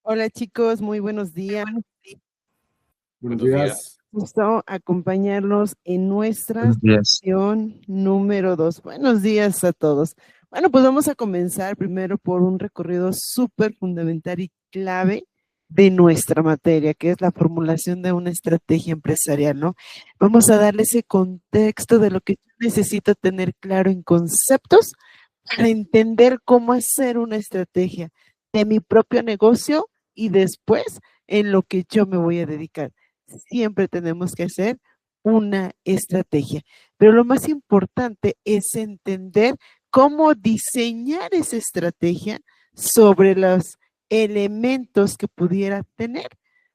Hola chicos, muy buenos días. Buenos Buenos días. días. Gusto acompañarlos en nuestra Buenos días. sesión número 2. Buenos días a todos. Bueno, pues vamos a comenzar primero por un recorrido súper fundamental y clave de nuestra materia, que es la formulación de una estrategia empresarial, ¿no? Vamos a darle ese contexto de lo que yo necesito tener claro en conceptos para entender cómo hacer una estrategia de mi propio negocio y después en lo que yo me voy a dedicar. Siempre tenemos que hacer una estrategia, pero lo más importante es entender cómo diseñar esa estrategia sobre los elementos que pudiera tener,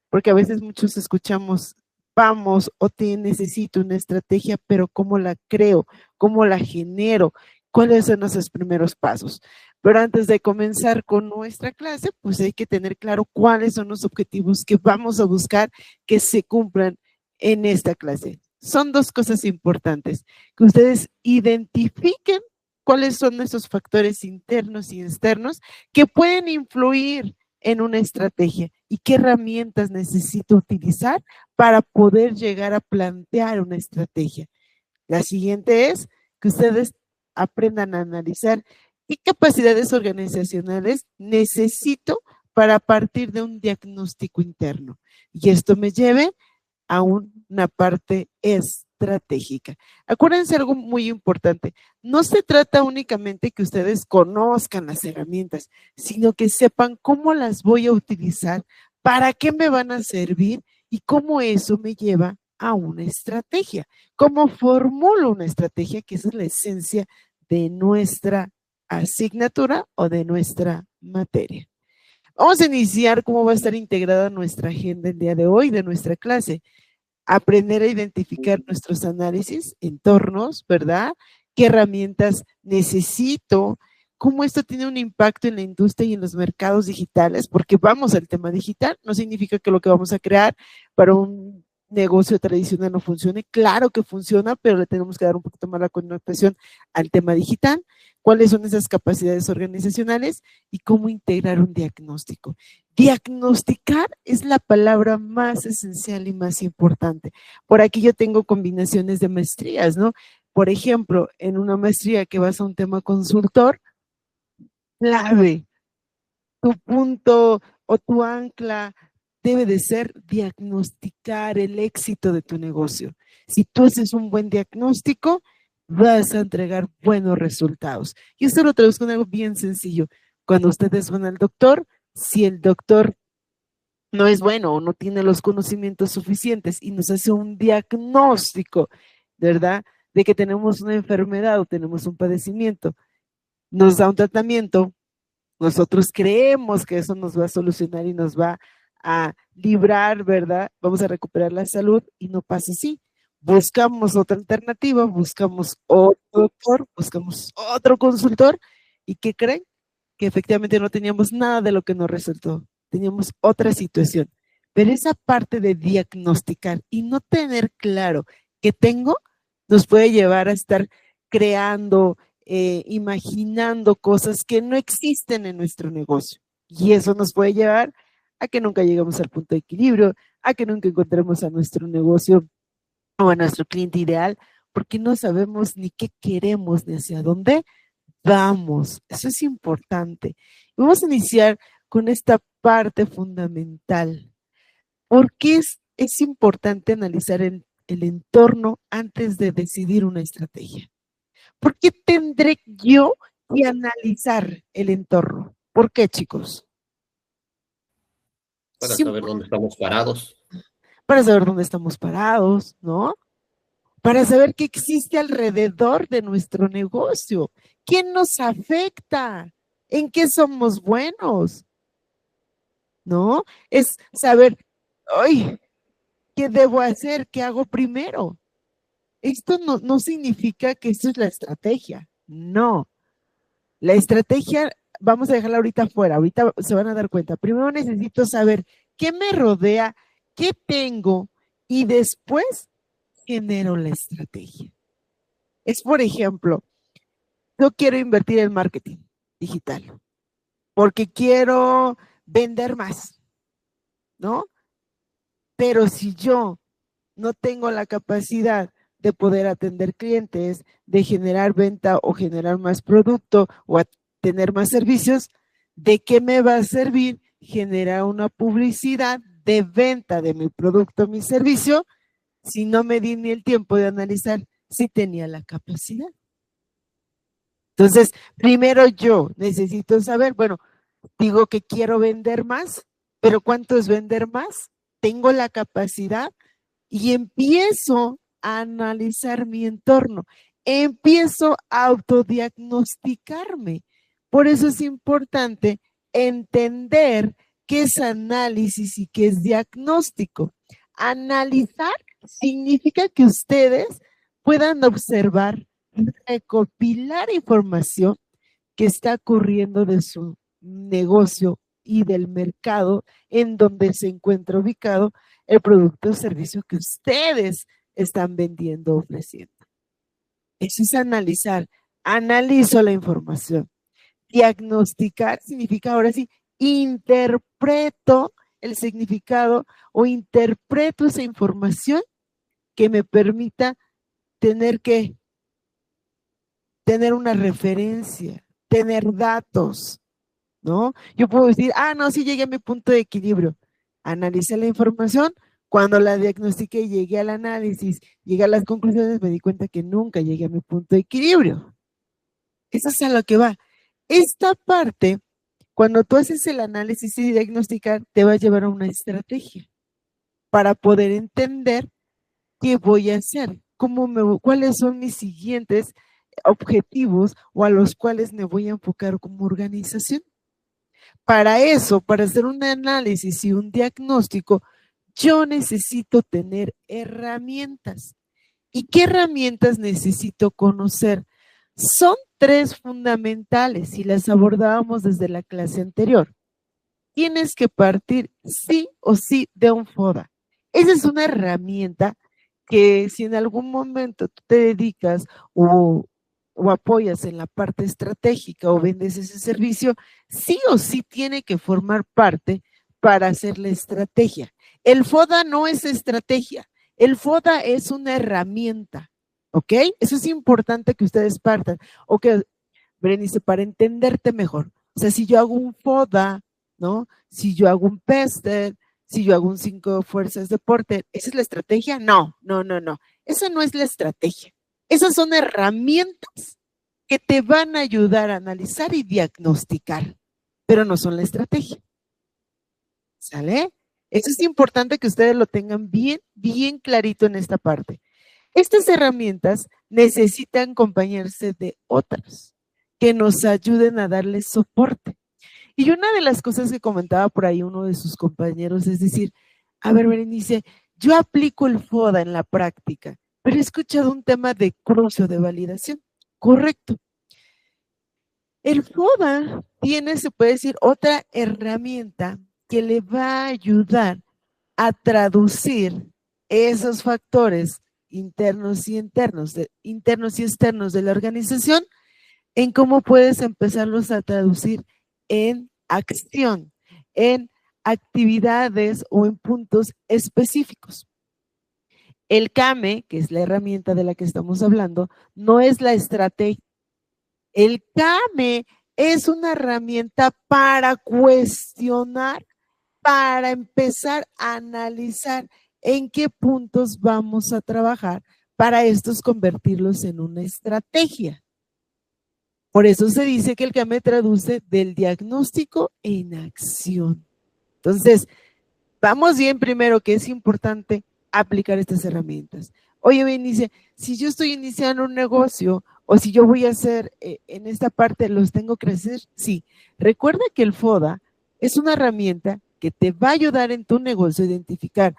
porque a veces muchos escuchamos, vamos o necesito una estrategia, pero ¿cómo la creo? ¿Cómo la genero? ¿Cuáles son esos primeros pasos? Pero antes de comenzar con nuestra clase, pues hay que tener claro cuáles son los objetivos que vamos a buscar que se cumplan en esta clase. Son dos cosas importantes, que ustedes identifiquen cuáles son esos factores internos y externos que pueden influir en una estrategia y qué herramientas necesito utilizar para poder llegar a plantear una estrategia. La siguiente es que ustedes aprendan a analizar qué capacidades organizacionales necesito para partir de un diagnóstico interno. Y esto me lleve a una parte estratégica. Acuérdense algo muy importante, no se trata únicamente que ustedes conozcan las herramientas, sino que sepan cómo las voy a utilizar, para qué me van a servir y cómo eso me lleva a una estrategia. ¿Cómo formulo una estrategia? Que esa es la esencia de nuestra asignatura o de nuestra materia. Vamos a iniciar cómo va a estar integrada nuestra agenda el día de hoy de nuestra clase. Aprender a identificar nuestros análisis, entornos, ¿verdad? ¿Qué herramientas necesito? ¿Cómo esto tiene un impacto en la industria y en los mercados digitales? Porque vamos al tema digital, no significa que lo que vamos a crear para un negocio tradicional no funcione. Claro que funciona, pero le tenemos que dar un poquito más la connotación al tema digital. ¿Cuáles son esas capacidades organizacionales y cómo integrar un diagnóstico? Diagnosticar es la palabra más esencial y más importante. Por aquí yo tengo combinaciones de maestrías, ¿no? Por ejemplo, en una maestría que vas a un tema consultor, clave, tu punto o tu ancla debe de ser diagnosticar el éxito de tu negocio. Si tú haces un buen diagnóstico, vas a entregar buenos resultados. Y esto lo traduzco en algo bien sencillo. Cuando ustedes van al doctor, si el doctor no es bueno o no tiene los conocimientos suficientes y nos hace un diagnóstico, ¿verdad? De que tenemos una enfermedad o tenemos un padecimiento, nos da un tratamiento, nosotros creemos que eso nos va a solucionar y nos va a librar, ¿verdad? Vamos a recuperar la salud y no pasa así. Buscamos otra alternativa, buscamos otro doctor, buscamos otro consultor y ¿qué creen? Que efectivamente no teníamos nada de lo que nos resultó, teníamos otra situación. Pero esa parte de diagnosticar y no tener claro qué tengo nos puede llevar a estar creando, imaginando cosas que no existen en nuestro negocio. Y eso nos puede llevar a que nunca lleguemos al punto de equilibrio, a que nunca encontremos a nuestro negocio o a nuestro cliente ideal, porque no sabemos ni qué queremos ni hacia dónde vamos. Eso es importante. Vamos a iniciar con esta parte fundamental. ¿Por qué es importante analizar el entorno antes de decidir una estrategia? ¿Por qué tendré yo que analizar el entorno? ¿Por qué, chicos? Para saber dónde estamos parados. Para saber dónde estamos parados, ¿no? Para saber qué existe alrededor de nuestro negocio. ¿Quién nos afecta? ¿En qué somos buenos? ¿No? Es saber, ay, ¿qué debo hacer? ¿Qué hago primero? Esto no significa que esto es la estrategia. No. La estrategia, vamos a dejarla ahorita fuera, ahorita se van a dar cuenta. Primero necesito saber qué me rodea, qué tengo y después genero la estrategia. Es, por ejemplo, yo quiero invertir en marketing digital porque quiero vender más. ¿no? Pero si yo no tengo la capacidad de poder atender clientes, de generar venta o generar más producto o tener más servicios, ¿de qué me va a servir generar una publicidad de venta de mi producto, mi servicio, si no me di ni el tiempo de analizar si tenía la capacidad? Entonces, primero yo necesito saber, bueno, digo que quiero vender más, pero ¿cuánto es vender más? ¿Tengo la capacidad? Y empiezo a analizar mi entorno, empiezo a autodiagnosticarme. Por eso es importante entender qué es análisis y qué es diagnóstico. Analizar significa que ustedes puedan observar, recopilar información que está ocurriendo de su negocio y del mercado en donde se encuentra ubicado el producto o servicio que ustedes están vendiendo o ofreciendo. Eso es analizar. Analizo la información. Diagnosticar significa, ahora sí, interpreto el significado o interpreto esa información que me permita tener una referencia, tener datos, ¿no? Yo puedo decir, no, sí llegué a mi punto de equilibrio. Analicé la información, cuando la diagnostiqué, llegué al análisis, llegué a las conclusiones, me di cuenta que nunca llegué a mi punto de equilibrio. Eso es a lo que va. Esta parte, cuando tú haces el análisis y diagnosticar, te va a llevar a una estrategia para poder entender qué voy a hacer, cuáles son mis siguientes objetivos o a los cuales me voy a enfocar como organización. Para eso, para hacer un análisis y un diagnóstico, yo necesito tener herramientas. ¿Y qué herramientas necesito conocer? Son 3 fundamentales y las abordábamos desde la clase anterior. Tienes que partir sí o sí de un FODA. Esa es una herramienta que si en algún momento tú te dedicas o apoyas en la parte estratégica o vendes ese servicio, sí o sí tiene que formar parte para hacer la estrategia. El FODA no es estrategia, el FODA es una herramienta, ¿ok? Eso es importante que ustedes partan. Ok, Berenice, para entenderte mejor. O sea, si yo hago un FODA, ¿no? Si yo hago un PESTEL, si yo hago un 5 fuerzas de Porter, ¿esa es la estrategia? No. Esa no es la estrategia. Esas son herramientas que te van a ayudar a analizar y diagnosticar, pero no son la estrategia. ¿Sale? Eso es importante que ustedes lo tengan bien, bien clarito en esta parte. Estas herramientas necesitan acompañarse de otras que nos ayuden a darle soporte. Y una de las cosas que comentaba por ahí uno de sus compañeros es decir, a ver, Berenice, yo aplico el FODA en la práctica, pero he escuchado un tema de cruce de validación. Correcto. El FODA tiene, se puede decir, otra herramienta que le va a ayudar a traducir esos factores internos y externos de la organización en cómo puedes empezarlos a traducir en acción, en actividades o en puntos específicos. El CAME, que es la herramienta de la que estamos hablando, no es la estrategia. El CAME es una herramienta para cuestionar, para empezar a analizar en qué puntos vamos a trabajar para estos convertirlos en una estrategia. Por eso se dice que el CAME traduce del diagnóstico en acción. Entonces, vamos bien primero que es importante aplicar estas herramientas. Oye, Benice, si yo estoy iniciando un negocio o si yo voy a hacer en esta parte, ¿los tengo que hacer? Sí. Recuerda que el FODA es una herramienta que te va a ayudar en tu negocio a identificar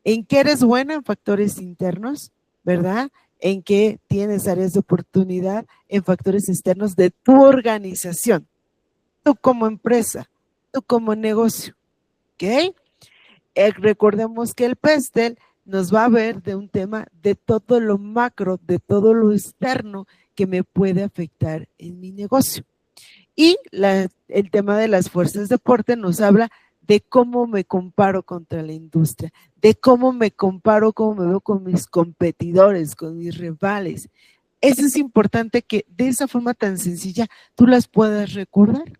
en qué eres buena en factores internos, ¿verdad? En qué tienes áreas de oportunidad en factores externos de tu organización, tú como empresa, tú como negocio, ¿ok? Recordemos que el PESTEL nos va a ver de un tema de todo lo macro, de todo lo externo que me puede afectar en mi negocio. Y el tema de las fuerzas de Porter nos habla de cómo me comparo contra la industria, de cómo me comparo, cómo me veo con mis competidores, con mis rivales. Eso es importante que de esa forma tan sencilla tú las puedas recordar.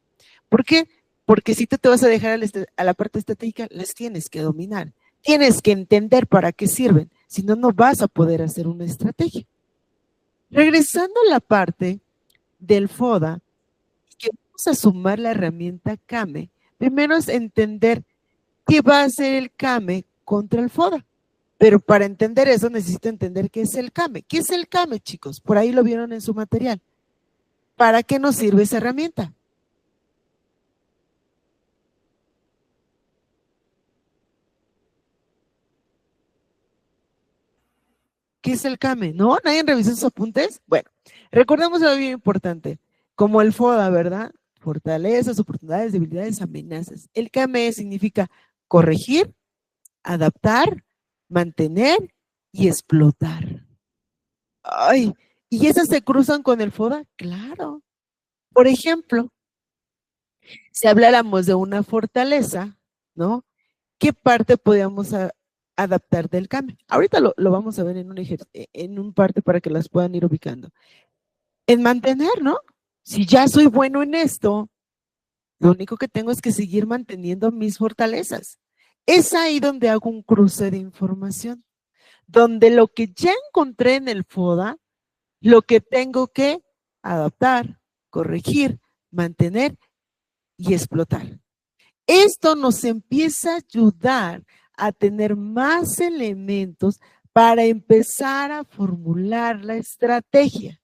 ¿Por qué? Porque si tú te vas a dejar a la parte estratégica, las tienes que dominar. Tienes que entender para qué sirven. Si no, no vas a poder hacer una estrategia. Regresando a la parte del FODA, que vamos a sumar la herramienta CAME, primero es entender qué va a hacer el CAME contra el FODA. Pero para entender eso necesito entender qué es el CAME. ¿Qué es el CAME, chicos? Por ahí lo vieron en su material. ¿Para qué nos sirve esa herramienta? ¿Qué es el CAME? ¿No? ¿Nadie revisó sus apuntes? Bueno, recordemos algo bien importante. Como el FODA, ¿verdad? Fortalezas, oportunidades, debilidades, amenazas. El CAME significa corregir, adaptar, mantener y explotar. Ay, ¿y esas se cruzan con el FODA? Claro. Por ejemplo, si habláramos de una fortaleza, ¿no? ¿Qué parte podríamos adaptar del CAME? Ahorita lo vamos a ver en un parte para que las puedan ir ubicando. En mantener, ¿no? Si ya soy bueno en esto, lo único que tengo es que seguir manteniendo mis fortalezas. Es ahí donde hago un cruce de información, donde lo que ya encontré en el FODA, lo que tengo que adaptar, corregir, mantener y explotar. Esto nos empieza a ayudar a tener más elementos para empezar a formular la estrategia.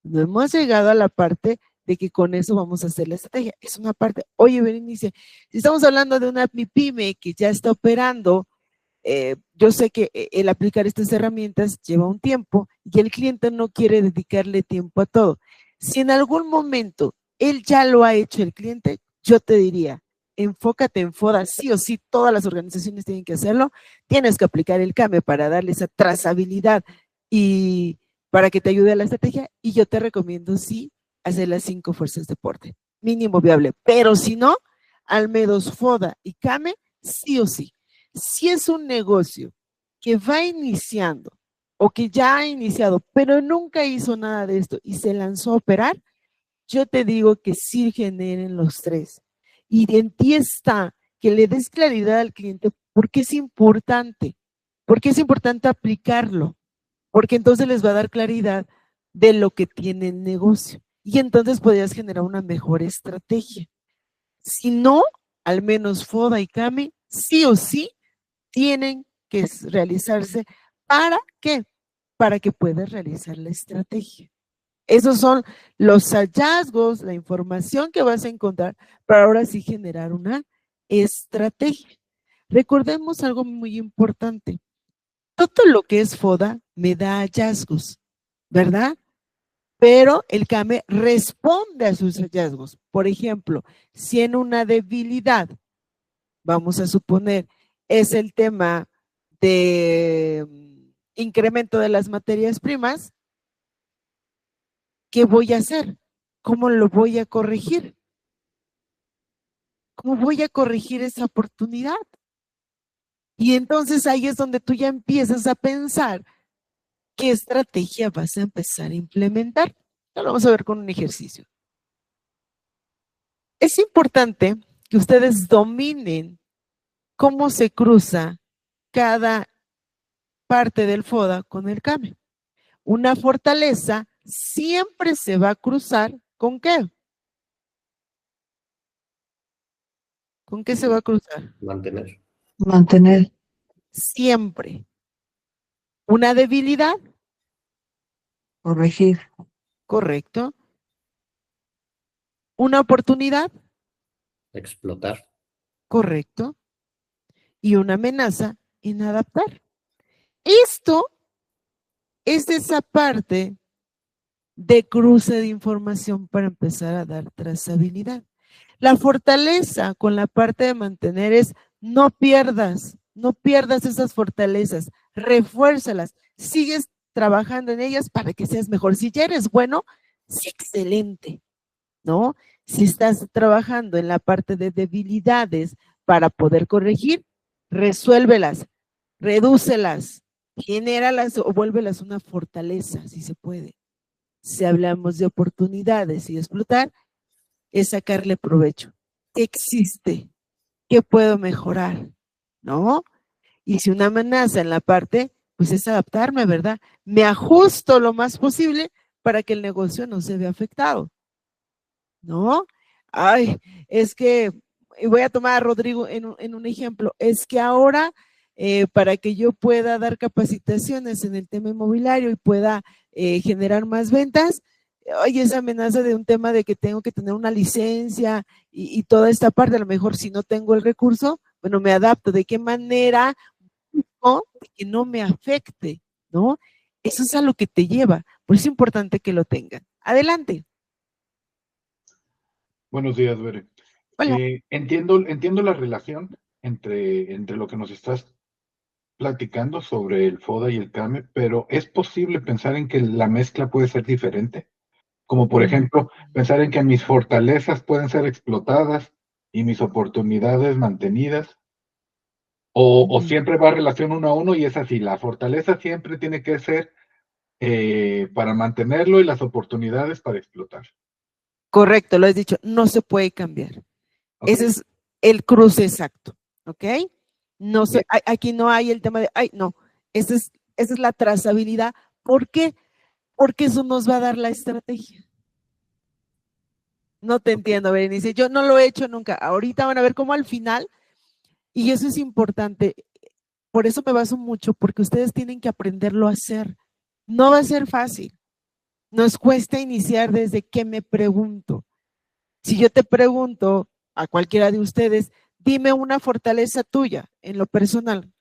No hemos llegado a la parte de que con eso vamos a hacer la estrategia. Es una parte. Oye, Berenice, si estamos hablando de una MIPYME que ya está operando, yo sé que el aplicar estas herramientas lleva un tiempo y el cliente no quiere dedicarle tiempo a todo. Si en algún momento él ya lo ha hecho el cliente, yo te diría, enfócate en FODA, sí o sí, todas las organizaciones tienen que hacerlo, tienes que aplicar el CAME para darle esa trazabilidad y para que te ayude a la estrategia, y yo te recomiendo sí hacer las 5 fuerzas de porte, mínimo viable, pero si no, al menos FODA y CAME, sí o sí. Si es un negocio que va iniciando o que ya ha iniciado, pero nunca hizo nada de esto y se lanzó a operar, yo te digo que sí generen los 3. Y en ti está que le des claridad al cliente porque es importante aplicarlo, porque entonces les va a dar claridad de lo que tiene el negocio y entonces podrías generar una mejor estrategia. Si no, al menos FODA y CAME, sí o sí, tienen que realizarse. ¿Para qué? Para que puedas realizar la estrategia. Esos son los hallazgos, la información que vas a encontrar para ahora sí generar una estrategia. Recordemos algo muy importante. Todo lo que es FODA me da hallazgos, ¿verdad? Pero el CAME responde a sus hallazgos. Por ejemplo, si en una debilidad, vamos a suponer, es el tema de incremento de las materias primas, ¿qué voy a hacer? ¿Cómo lo voy a corregir? ¿Cómo voy a corregir esa oportunidad? Y entonces ahí es donde tú ya empiezas a pensar qué estrategia vas a empezar a implementar. Ya lo vamos a ver con un ejercicio. Es importante que ustedes dominen cómo se cruza cada parte del FODA con el CAME. Una fortaleza siempre se va a cruzar ¿con qué? ¿Con qué se va a cruzar? Mantener. Mantener. Siempre. Una debilidad. Corregir. Correcto. Una oportunidad. Explotar. Correcto. Y una amenaza en adaptar. Esto es esa parte de cruce de información para empezar a dar trazabilidad. La fortaleza con la parte de mantener es no pierdas esas fortalezas, refuérzalas, sigues trabajando en ellas para que seas mejor. Si ya eres bueno, sí, excelente, ¿no? Si estás trabajando en la parte de debilidades, para poder corregir, resuélvelas, redúcelas, genéralas o vuélvelas una fortaleza, si se puede. Si hablamos de oportunidades y explotar, es sacarle provecho. ¿Qué existe? ¿Qué puedo mejorar? ¿No? Y si una amenaza en la parte, pues es adaptarme, ¿verdad? Me ajusto lo más posible para que el negocio no se vea afectado, ¿no? Ay, es que, y voy a tomar a Rodrigo en un ejemplo, es que ahora para que yo pueda dar capacitaciones en el tema inmobiliario y pueda generar más ventas, oye, esa amenaza de un tema de que tengo que tener una licencia y toda esta parte, a lo mejor si no tengo el recurso, bueno, me adapto. ¿De qué manera? ¿No? Que no me afecte, ¿no? Eso es a lo que te lleva. Por eso es importante que lo tengan. Adelante. Buenos días, Bere. Hola. Entiendo la relación entre lo que nos estás platicando sobre el FODA y el CAME, pero ¿es posible pensar en que la mezcla puede ser diferente? Como por ejemplo, pensar en que mis fortalezas pueden ser explotadas y mis oportunidades mantenidas, o siempre va relación uno a uno y es así, la fortaleza siempre tiene que ser para mantenerlo y las oportunidades para explotar. Correcto, lo has dicho, no se puede cambiar. Okay. Ese es el cruce exacto, ¿ok? No se, aquí no hay el tema de, ay, no, esa es la trazabilidad. ¿Por qué? Porque eso nos va a dar la estrategia. No te entiendo, Berenice, yo no lo he hecho nunca. Ahorita van a ver cómo al final, y eso es importante, por eso me baso mucho, porque ustedes tienen que aprenderlo a hacer. No va a ser fácil. Nos cuesta iniciar desde que me pregunto. Si yo te pregunto a cualquiera de ustedes, dime una fortaleza tuya en lo personal.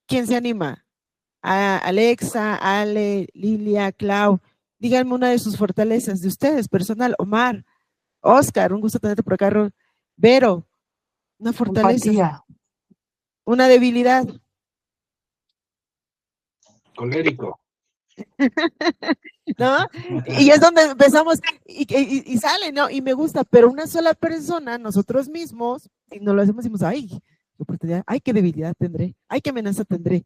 ¿Quién se anima? A Alexa, Ale, Lilia, Clau. Díganme una de sus fortalezas de ustedes, personal. Omar, Oscar, un gusto tenerte por acá. Vero, una fortaleza. Empatía. Una debilidad. Colérico. ¿No? Y es donde empezamos y sale, ¿no? Y me gusta, pero una sola persona, nosotros mismos, si no lo hacemos, decimos, ay, qué oportunidad, ay, qué debilidad tendré, ay, qué amenaza tendré.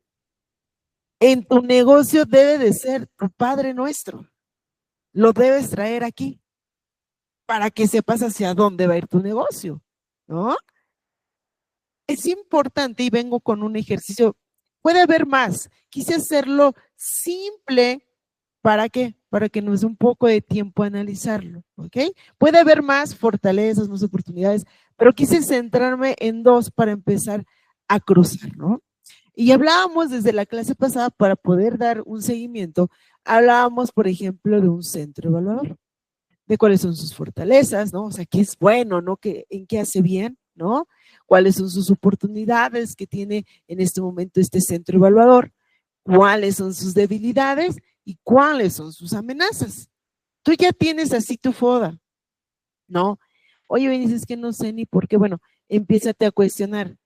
En tu negocio debe de ser tu Padre Nuestro. Lo debes traer aquí para que sepas hacia dónde va a ir tu negocio, ¿no? Es importante y vengo con un ejercicio. Puede haber más. Quise hacerlo simple. ¿Para qué? Para que nos dé un poco de tiempo a analizarlo, ¿ok? Puede haber más fortalezas, más oportunidades, pero quise centrarme en dos para empezar a cruzar, ¿no? Y hablábamos desde la clase pasada para poder dar un seguimiento, hablábamos, por ejemplo, de un centro evaluador, de cuáles son sus fortalezas, ¿no? O sea, qué es bueno, ¿no? ¿En qué hace bien, ¿no? Cuáles son sus oportunidades que tiene en este momento este centro evaluador, cuáles son sus debilidades y cuáles son sus amenazas. Tú ya tienes así tu FODA, ¿no? Oye, me dices que no sé ni por qué. Bueno, empiézate a cuestionar,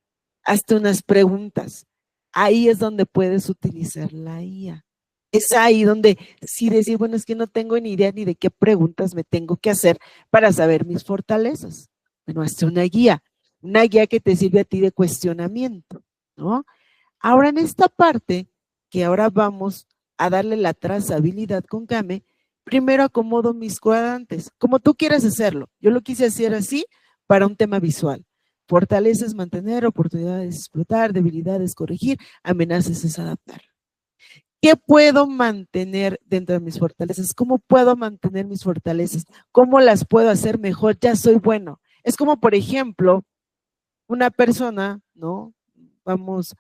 hazte unas preguntas. Ahí es donde puedes utilizar la IA. Es ahí donde sí decir, bueno, es que no tengo ni idea ni de qué preguntas me tengo que hacer para saber mis fortalezas. Bueno, hazte una guía que te sirve a ti de cuestionamiento, ¿no? Ahora en esta parte, que ahora vamos a darle la trazabilidad con Kame, primero acomodo mis cuadrantes, como tú quieras hacerlo. Yo lo quise hacer así para un tema visual. Fortalezas, mantener, oportunidades, explotar, debilidades, corregir, amenazas es adaptar. ¿Qué puedo mantener dentro de mis fortalezas? ¿Cómo puedo mantener mis fortalezas? ¿Cómo las puedo hacer mejor? Ya soy bueno. Es como, por ejemplo, una persona, ¿no? Vamos,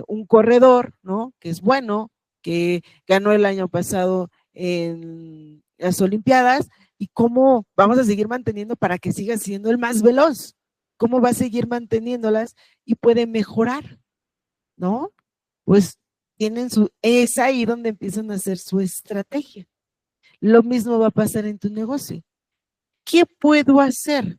un corredor, ¿no? Que es bueno, que ganó el año pasado en las Olimpiadas, y cómo vamos a seguir manteniendo para que siga siendo el más veloz, cómo va a seguir manteniéndolas y puede mejorar, ¿no? Pues es ahí donde empiezan a hacer su estrategia. Lo mismo va a pasar en tu negocio. ¿Qué puedo hacer?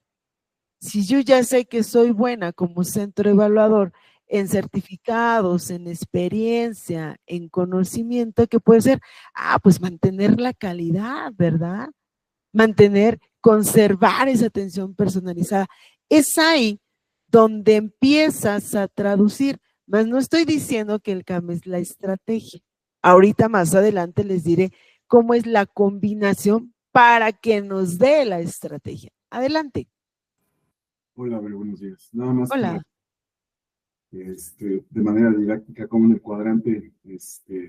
Si yo ya sé que soy buena como centro evaluador en certificados, en experiencia, en conocimiento, ¿qué puede ser? Pues mantener la calidad, ¿verdad? Conservar esa atención personalizada. Es ahí donde empiezas a traducir. Mas no estoy diciendo que el CAM es la estrategia. Ahorita más adelante les diré cómo es la combinación para que nos dé la estrategia. Adelante. Hola, buenos días. Nada más Hola. de manera didáctica, como en el cuadrante,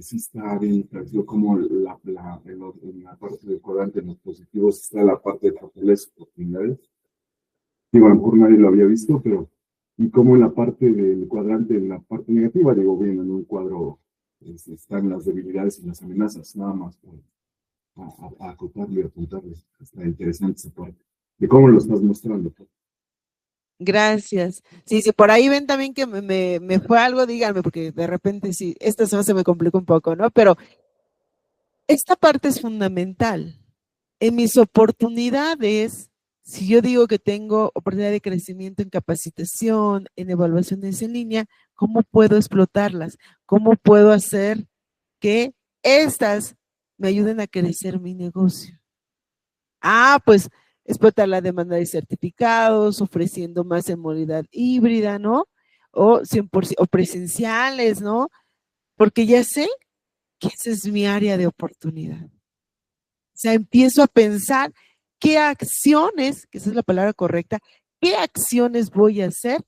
sí está bien establecido como en la parte del cuadrante, en los positivos, está la parte de papeles y oportunidades. Digo, a lo mejor nadie lo había visto, pero y como en la parte del cuadrante, en la parte negativa, digo, bien, en un cuadro están las debilidades y las amenazas, nada más por acotarle y apuntarle. Está interesante esa parte. ¿De cómo lo estás mostrando? Gracias. Sí, si por ahí ven también que me fue algo, díganme, porque de repente sí, esta semana se me complica un poco, ¿no? Pero esta parte es fundamental. En mis oportunidades, si yo digo que tengo oportunidad de crecimiento en capacitación, en evaluaciones en línea, ¿cómo puedo explotarlas? ¿Cómo puedo hacer que estas me ayuden a crecer mi negocio? Pues explotar la demanda de certificados, ofreciendo más en modalidad híbrida, ¿no? O 100%, o presenciales, ¿no? Porque ya sé que esa es mi área de oportunidad. O sea, empiezo a pensar qué acciones, que esa es la palabra correcta, qué acciones voy a hacer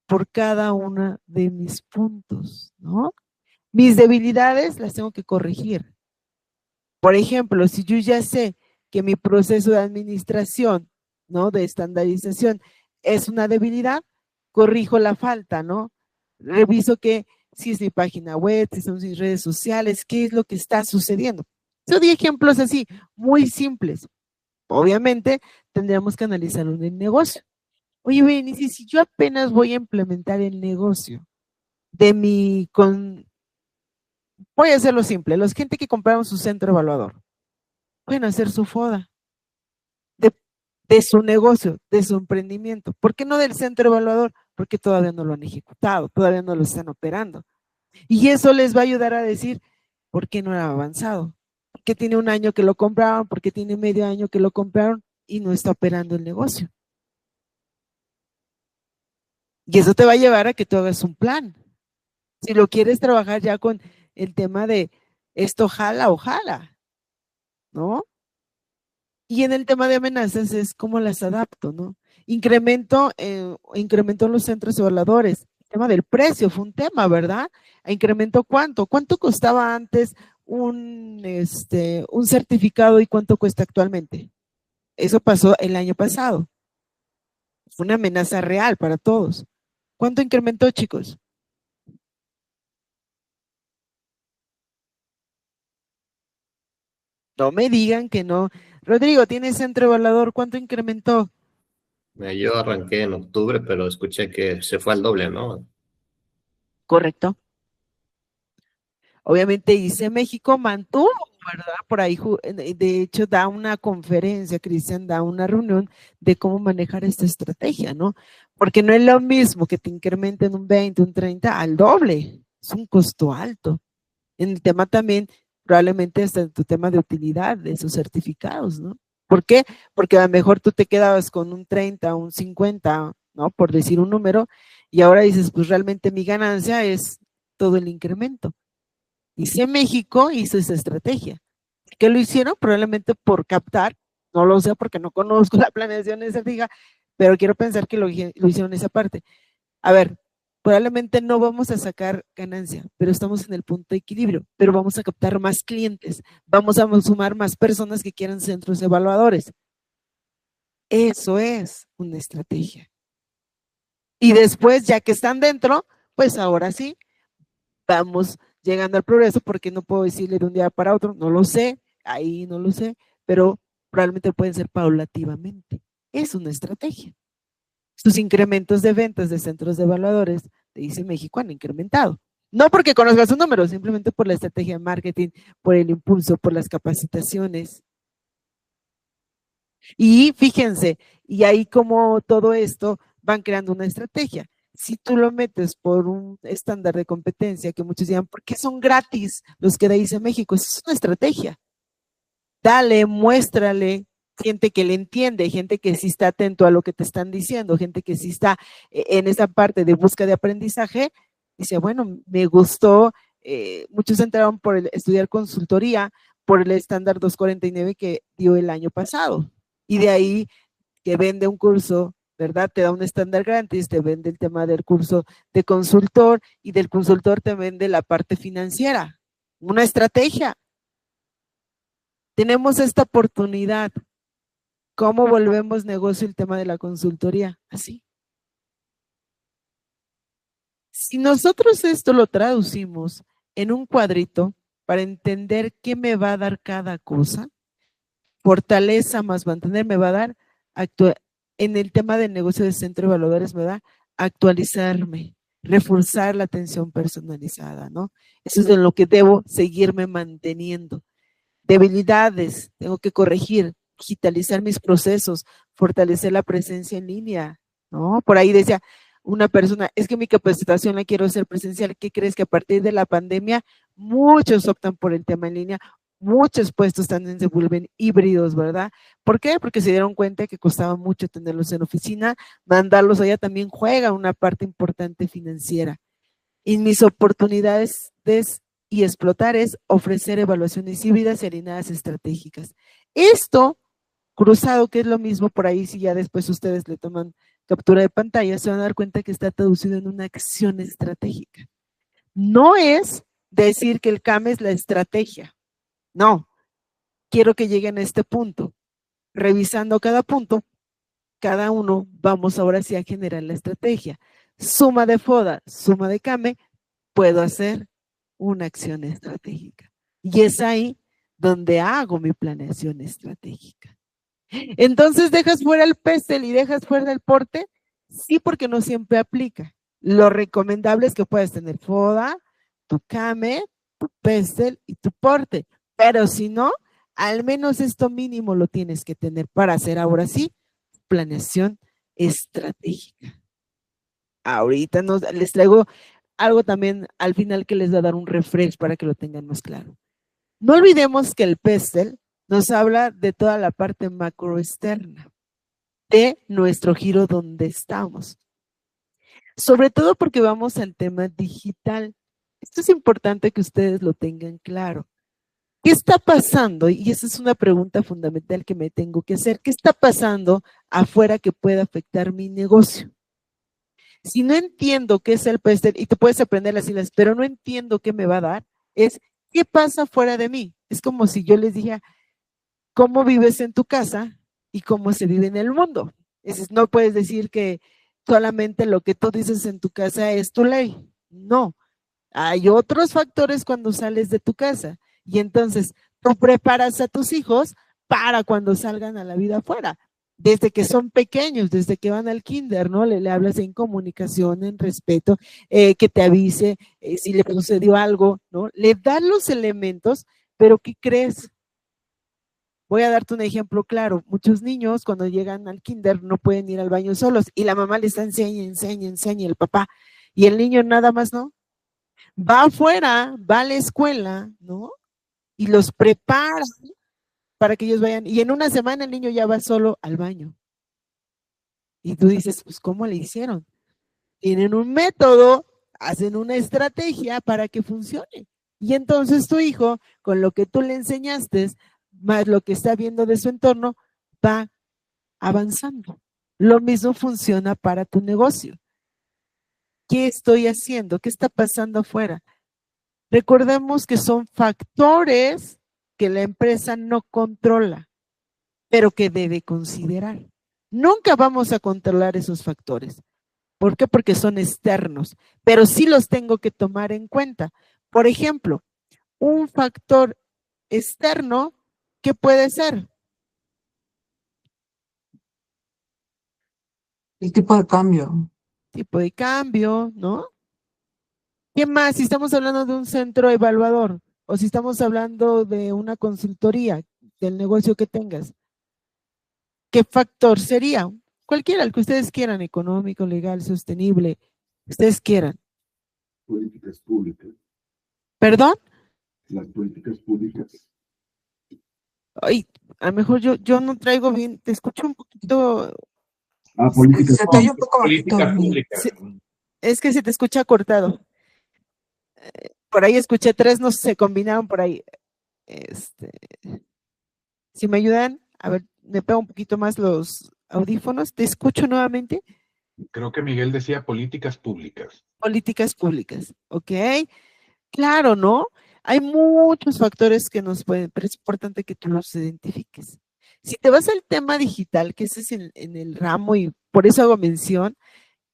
por cada uno de mis puntos, ¿no? Mis debilidades las tengo que corregir. Por ejemplo, si yo ya sé que mi proceso de administración, ¿no? De estandarización es una debilidad, corrijo la falta, ¿no? Reviso que si es mi página web, si son mis redes sociales, qué es lo que está sucediendo. Yo di ejemplos así, muy simples. Obviamente, tendríamos que analizarlo en el negocio. Oye, Benicio, si yo apenas voy a implementar el negocio de voy a hacerlo simple, los gente que compraron su centro evaluador, pueden hacer su FODA de, de su negocio, de su emprendimiento. ¿Por qué no del centro evaluador? Porque todavía no lo han ejecutado, todavía no lo están operando. Y eso les va a ayudar a decir, ¿por qué no ha avanzado? ¿Por qué tiene un año que lo compraron? ¿Por qué tiene medio año que lo compraron y no está operando el negocio? Y eso te va a llevar a que tú hagas un plan. Si lo quieres trabajar ya con el tema de esto jala o jala, ¿no? Y en el tema de amenazas es cómo las adapto, ¿no? Incremento los centros evaluadores. El tema del precio fue un tema, ¿verdad? ¿Incrementó cuánto? ¿Cuánto costaba antes un certificado y cuánto cuesta actualmente? Eso pasó el año pasado. Fue una amenaza real para todos. ¿Cuánto incrementó, chicos? No me digan que no. Rodrigo, ¿tienes centro evaluador? ¿Cuánto incrementó? Yo arranqué en octubre, pero escuché que se fue al doble, ¿no? Correcto. Obviamente ICE México mantuvo, ¿verdad? Por ahí, de hecho, da una conferencia, Cristian, da una reunión de cómo manejar esta estrategia, ¿no? Porque no es lo mismo que te incrementen un 20, un 30 al doble. Es un costo alto. En el tema también, probablemente hasta en tu tema de utilidad de esos certificados, ¿no? ¿Por qué? Porque a lo mejor tú te quedabas con un 30, un 50, ¿no? Por decir un número, y ahora dices, pues realmente mi ganancia es todo el incremento. ICE México hizo esa estrategia. ¿Qué lo hicieron? Probablemente por captar, no lo sé porque no conozco la planeación estratégica, pero quiero pensar que lo hicieron esa parte. A ver, probablemente no vamos a sacar ganancia, pero estamos en el punto de equilibrio, pero vamos a captar más clientes, vamos a sumar más personas que quieran centros evaluadores. Eso es una estrategia. Y después, ya que están dentro, pues ahora sí, vamos llegando al progreso, porque no puedo decirle de un día para otro, no lo sé, ahí no lo sé, pero probablemente pueden ser paulativamente. Es una estrategia. Sus incrementos de ventas de centros de evaluadores de ICE México han incrementado. No porque conozcas su número, simplemente por la estrategia de marketing, por el impulso, por las capacitaciones. Y fíjense, y ahí como todo esto van creando una estrategia. Si tú lo metes por un estándar de competencia, que muchos dirán, ¿por qué son gratis los que de ICE México? Eso es una estrategia. Dale, muéstrale gente que le entiende, gente que sí está atento a lo que te están diciendo, gente que sí está en esa parte de busca de aprendizaje, dice, bueno, me gustó, muchos entraron por estudiar consultoría, por el estándar 249 que dio el año pasado, y de ahí que vende un curso, ¿verdad? Te da un estándar gratis, te vende el tema del curso de consultor, y del consultor te vende la parte financiera, una estrategia. Tenemos esta oportunidad. ¿Cómo volvemos negocio el tema de la consultoría? Así. Si nosotros esto lo traducimos en un cuadrito para entender qué me va a dar cada cosa, fortaleza más mantener me va a dar, en el tema del negocio de centro de evaluadores me da actualizarme, reforzar la atención personalizada, ¿no? Eso es de lo que debo seguirme manteniendo. Debilidades, tengo que corregir, digitalizar mis procesos, fortalecer la presencia en línea, ¿no? Por ahí decía una persona, es que mi capacitación la quiero hacer presencial. ¿Qué crees? Que a partir de la pandemia muchos optan por el tema en línea, muchos puestos también se vuelven híbridos, ¿verdad? ¿Por qué? Porque se dieron cuenta que costaba mucho tenerlos en oficina, mandarlos allá también juega una parte importante financiera. Y mis oportunidades y explotar es ofrecer evaluaciones híbridas y alineadas estratégicas. Esto cruzado, que es lo mismo por ahí, si ya después ustedes le toman captura de pantalla, se van a dar cuenta que está traducido en una acción estratégica. No es decir que el CAM es la estrategia. No, quiero que lleguen a este punto. Revisando cada punto, cada uno, vamos ahora sí a generar la estrategia. Suma de FODA, suma de CAME, puedo hacer una acción estratégica. Y es ahí donde hago mi planeación estratégica. Entonces, ¿dejas fuera el PESTEL y dejas fuera el porte? Sí, porque no siempre aplica. Lo recomendable es que puedas tener FODA, tu CAME, tu PESTEL y tu porte. Pero si no, al menos esto mínimo lo tienes que tener para hacer ahora sí planeación estratégica. Ahorita les traigo algo también al final que les va a dar un refresh para que lo tengan más claro. No olvidemos que el PESTEL nos habla de toda la parte macro externa, de nuestro giro donde estamos. Sobre todo porque vamos al tema digital. Esto es importante que ustedes lo tengan claro. ¿Qué está pasando? Y esa es una pregunta fundamental que me tengo que hacer. ¿Qué está pasando afuera que pueda afectar mi negocio? Si no entiendo qué es el PESTEL, y te puedes aprender las siglas, pero no entiendo qué me va a dar, es ¿qué pasa fuera de mí? Es como si yo les dijera, ¿cómo vives en tu casa y cómo se vive en el mundo? No puedes decir que solamente lo que tú dices en tu casa es tu ley. No, hay otros factores cuando sales de tu casa. Y entonces tú preparas a tus hijos para cuando salgan a la vida afuera. Desde que son pequeños, desde que van al kinder, ¿no? Le hablas en comunicación, en respeto, que te avise si le sucedió algo, ¿no? Le das los elementos, pero ¿qué crees? Voy a darte un ejemplo claro. Muchos niños cuando llegan al kinder no pueden ir al baño solos y la mamá les está enseña, el papá. Y el niño nada más no. Va afuera, va a la escuela, ¿no? Y los prepara para que ellos vayan. Y en una semana el niño ya va solo al baño. Y tú dices, pues, ¿cómo le hicieron? Tienen un método, hacen una estrategia para que funcione. Y entonces tu hijo, con lo que tú le enseñaste, más lo que está viendo de su entorno, va avanzando. Lo mismo funciona para tu negocio. ¿Qué estoy haciendo? ¿Qué está pasando afuera? Recordemos que son factores que la empresa no controla, pero que debe considerar. Nunca vamos a controlar esos factores. ¿Por qué? Porque son externos, pero sí los tengo que tomar en cuenta. Por ejemplo, un factor externo, ¿qué puede ser? El tipo de cambio. Tipo de cambio, ¿no? ¿Qué más? Si estamos hablando de un centro evaluador o si estamos hablando de una consultoría del negocio que tengas, ¿qué factor sería? Cualquiera, el que ustedes quieran, económico, legal, sostenible, ustedes quieran. Políticas públicas. ¿Perdón? Las políticas públicas. Ay, A lo mejor yo no traigo bien, te escucho un poquito, Políticas Se te oye un poco Política bajito. pública. Sí. es que se te escucha cortado. Por ahí escuché 3, no sé, se combinaron por ahí. Si me ayudan, a ver, me pego un poquito más los audífonos, te escucho nuevamente. Creo que Miguel decía políticas públicas. Políticas públicas, ¿ok? Claro, ¿no? Hay muchos factores que nos pueden, pero es importante que tú los identifiques. Si te vas al tema digital, que ese es en el ramo y por eso hago mención,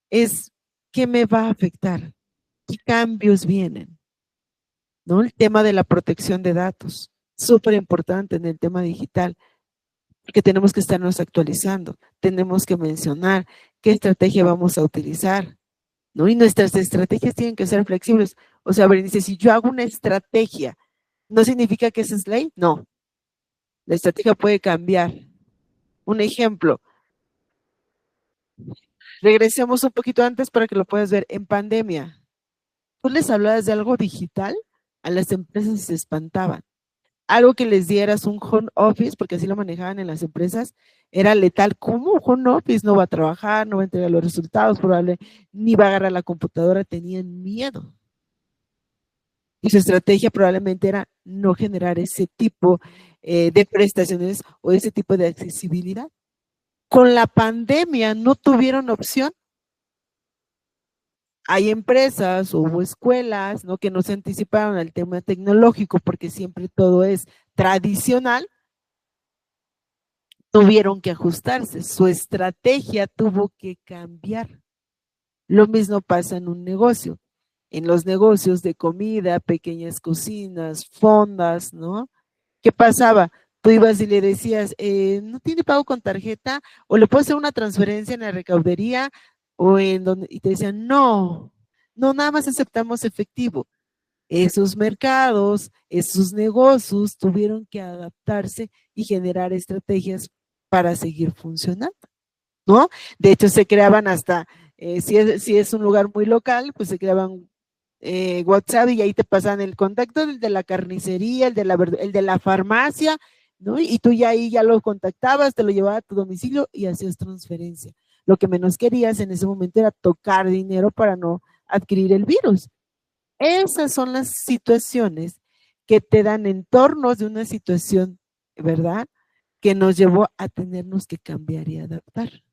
es qué me va a afectar, qué cambios vienen, ¿no? El tema de la protección de datos, súper importante en el tema digital, porque tenemos que estarnos actualizando, tenemos que mencionar qué estrategia vamos a utilizar, ¿no? Y nuestras estrategias tienen que ser flexibles. O sea, Berenice, si yo hago una estrategia, ¿no significa que esa es ley? No, la estrategia puede cambiar. Un ejemplo, regresemos un poquito antes para que lo puedas ver. En pandemia, tú les hablabas de algo digital, a las empresas se espantaban. Algo que les dieras un home office, porque así lo manejaban en las empresas, era letal. ¿Cómo un home office no va a trabajar, no va a entregar los resultados, probable, ni va a agarrar la computadora? Tenían miedo. Y su estrategia probablemente era no generar ese tipo de prestaciones o ese tipo de accesibilidad. Con la pandemia no tuvieron opción. Hay empresas o hubo escuelas, ¿no?, que no se anticiparon al tema tecnológico porque siempre todo es tradicional, tuvieron que ajustarse, su estrategia tuvo que cambiar. Lo mismo pasa en un negocio. En los negocios de comida, pequeñas cocinas, fondas, ¿no? ¿Qué pasaba? Tú ibas y le decías, ¿no tiene pago con tarjeta? O le puedo hacer una transferencia en la recaudería o en donde, y te decían, no, no, nada más aceptamos efectivo. Esos mercados, esos negocios tuvieron que adaptarse y generar estrategias para seguir funcionando, ¿no? De hecho, se creaban hasta, si es un lugar muy local, pues se creaban WhatsApp y ahí te pasan el contacto del de la carnicería, el de la farmacia, ¿no? Y tú ya ahí ya lo contactabas, te lo llevaba a tu domicilio y hacías transferencia. Lo que menos querías en ese momento era tocar dinero para no adquirir el virus. Esas son las situaciones que te dan entornos de una situación, ¿verdad?, que nos llevó a tenernos que cambiar y adaptar.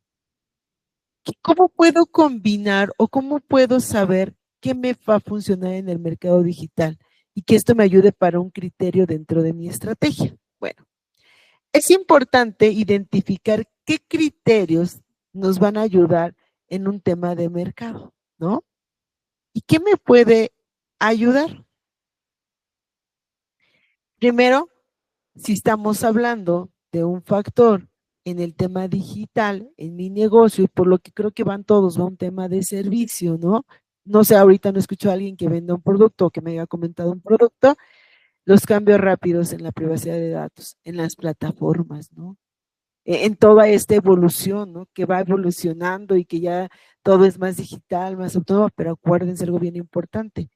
¿Cómo puedo combinar o cómo puedo saber qué me va a funcionar en el mercado digital y que esto me ayude para un criterio dentro de mi estrategia? Bueno, es importante identificar qué criterios nos van a ayudar en un tema de mercado, ¿no? ¿Y qué me puede ayudar? Primero, si estamos hablando de un factor en el tema digital, en mi negocio, y por lo que creo que van todos, va un tema de servicio, ¿no? No sé, ahorita no escucho a alguien que venda un producto o que me haya comentado un producto, los cambios rápidos en la privacidad de datos, en las plataformas, ¿no? En toda esta evolución, ¿no?, que va evolucionando y que ya todo es más digital, más autónomo, pero acuérdense algo bien importante.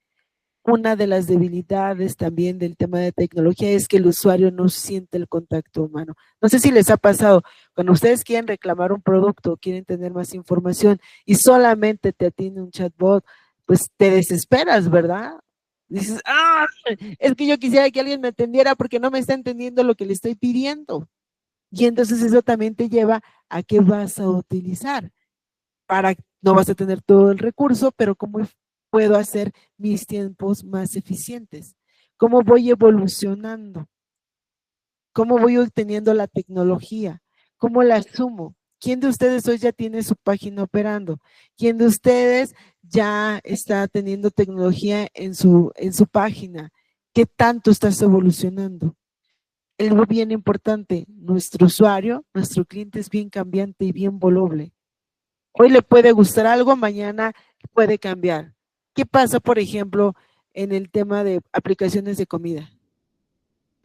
Una de las debilidades también del tema de tecnología es que el usuario no siente el contacto humano. No sé si les ha pasado, cuando ustedes quieren reclamar un producto, quieren tener más información y solamente te atiende un chatbot, pues te desesperas, ¿verdad? Dices, ¡ah! Es que yo quisiera que alguien me atendiera porque no me está entendiendo lo que le estoy pidiendo. Y entonces eso también te lleva a qué vas a utilizar. No vas a tener todo el recurso, pero ¿cómo puedo hacer mis tiempos más eficientes? ¿Cómo voy evolucionando? ¿Cómo voy obteniendo la tecnología? ¿Cómo la asumo? ¿Quién de ustedes hoy ya tiene su página operando? ¿Quién de ustedes ya está teniendo tecnología en su página? ¿Qué tanto estás evolucionando? Algo bien importante, nuestro usuario, nuestro cliente es bien cambiante y bien voluble. Hoy le puede gustar algo, mañana puede cambiar. ¿Qué pasa, por ejemplo, en el tema de aplicaciones de comida?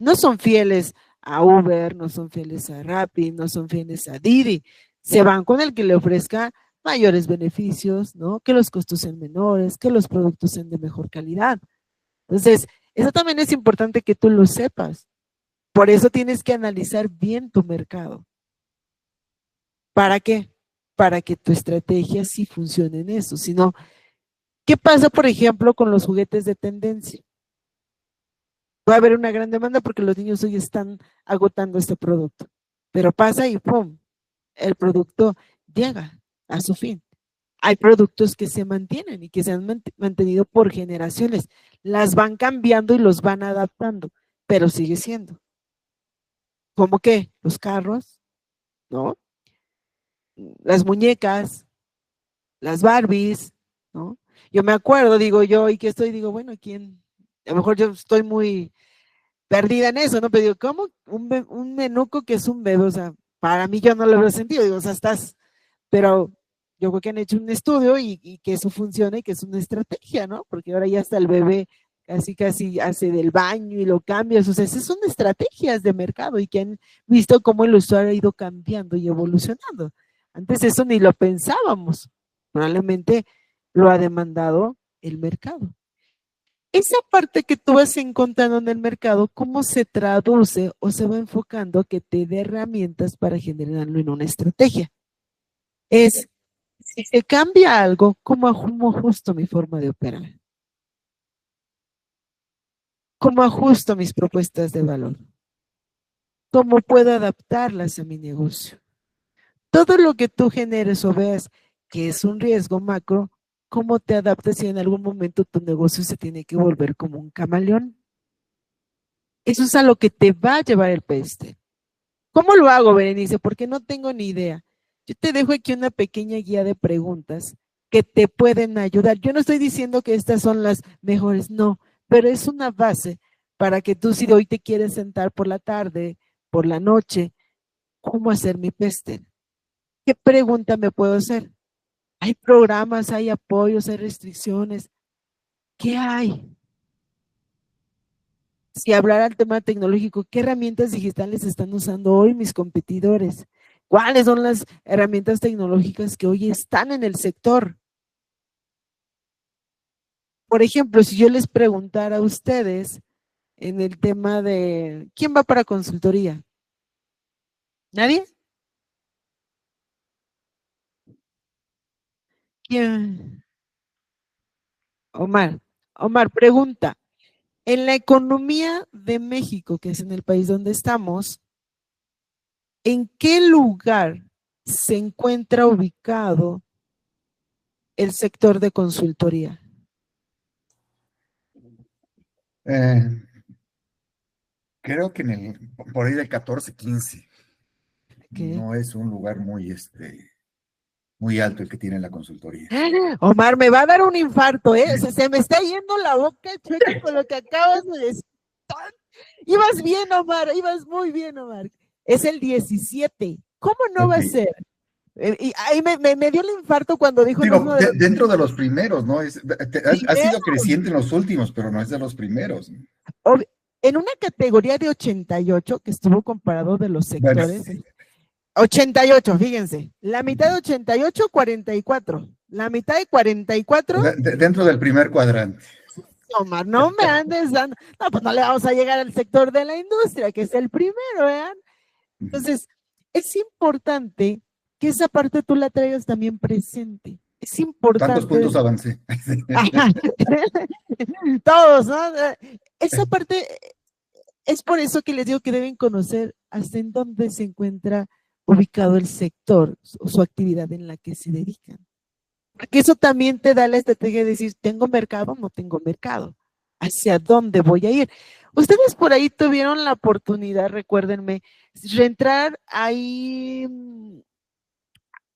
No son fieles a Uber, no son fieles a Rappi, no son fieles a Didi. Se van con el que le ofrezca mayores beneficios, ¿no? Que los costos sean menores, que los productos sean de mejor calidad. Entonces, eso también es importante que tú lo sepas. Por eso tienes que analizar bien tu mercado. ¿Para qué? Para que tu estrategia sí funcione en eso. Si no, ¿qué pasa, por ejemplo, con los juguetes de tendencia? Va a haber una gran demanda porque los niños hoy están agotando este producto. Pero pasa y ¡pum! El producto llega a su fin. Hay productos que se mantienen y que se han mantenido por generaciones. Las van cambiando y los van adaptando, pero sigue siendo. ¿Cómo qué? Los carros, ¿no? Las muñecas, las Barbies, ¿no? Yo me acuerdo, digo yo, ¿y qué estoy? Digo, bueno, ¿quién? A lo mejor yo estoy muy perdida en eso, ¿no? Pero digo, ¿cómo? Un menuco que es un bebé, o sea, para mí yo no lo veo sentido, digo, o sea, pero yo creo que han hecho un estudio y que eso funciona y que es una estrategia, ¿no? Porque ahora ya hasta el bebé casi hace del baño y lo cambias, o sea, esas son estrategias de mercado y que han visto cómo el usuario ha ido cambiando y evolucionando. Antes eso ni lo pensábamos, probablemente lo ha demandado el mercado. Esa parte que tú vas encontrando en el mercado, ¿cómo se traduce o se va enfocando a que te dé herramientas para generarlo en una estrategia? Es, si se cambia algo, ¿cómo ajusto mi forma de operar? ¿Cómo ajusto mis propuestas de valor? ¿Cómo puedo adaptarlas a mi negocio? Todo lo que tú generes o veas que es un riesgo macro, ¿cómo te adaptas si en algún momento tu negocio se tiene que volver como un camaleón? Eso es a lo que te va a llevar el peste. ¿Cómo lo hago, Berenice? Porque no tengo ni idea. Yo te dejo aquí una pequeña guía de preguntas que te pueden ayudar. Yo no estoy diciendo que estas son las mejores, no, pero es una base para que tú, si hoy te quieres sentar por la tarde, por la noche, ¿cómo hacer mi peste? ¿Qué pregunta me puedo hacer? ¿Hay programas, hay apoyos, hay restricciones? ¿Qué hay? Si hablara del tema tecnológico, ¿qué herramientas digitales están usando hoy mis competidores? ¿Cuáles son las herramientas tecnológicas que hoy están en el sector? Por ejemplo, si yo les preguntara a ustedes en el tema de ¿quién va para consultoría? ¿Nadie? ¿Quién? Omar. Omar, pregunta. En la economía de México, que es en el país donde estamos, ¿en qué lugar se encuentra ubicado el sector de consultoría? Creo que por ahí del 14, 15. ¿Qué? No es un lugar muy alto el que tiene la consultoría. Omar, me va a dar un infarto, ¿eh? O sea, se me está yendo la boca chueca con lo que acabas de decir. Ibas bien, Omar, ibas muy bien, Omar. Es el 17. ¿Cómo no va a ser? Y ahí me dio el infarto cuando dijo... Digo, no, dentro de los primeros, ¿no? Ha sido creciente en los últimos, pero no es de los primeros. En una categoría de 88, que estuvo comparado de los sectores, Bueno, 88, fíjense, la mitad de 88, 44, la mitad de 44. Dentro del primer cuadrante. Omar, no me andes dando, no, pues no le vamos a llegar al sector de la industria, que es el primero, ¿vean? Entonces, es importante que esa parte tú la traigas también presente. Es importante. ¿Cuántos puntos avancé? Todos, ¿no? Esa parte, es por eso que les digo que deben conocer hasta en dónde se encuentra ubicado el sector o su actividad en la que se dedican. Porque eso también te da la estrategia de decir, ¿tengo mercado o no tengo mercado? ¿Hacia dónde voy a ir? Ustedes por ahí tuvieron la oportunidad, recuérdenme, reentrar ahí.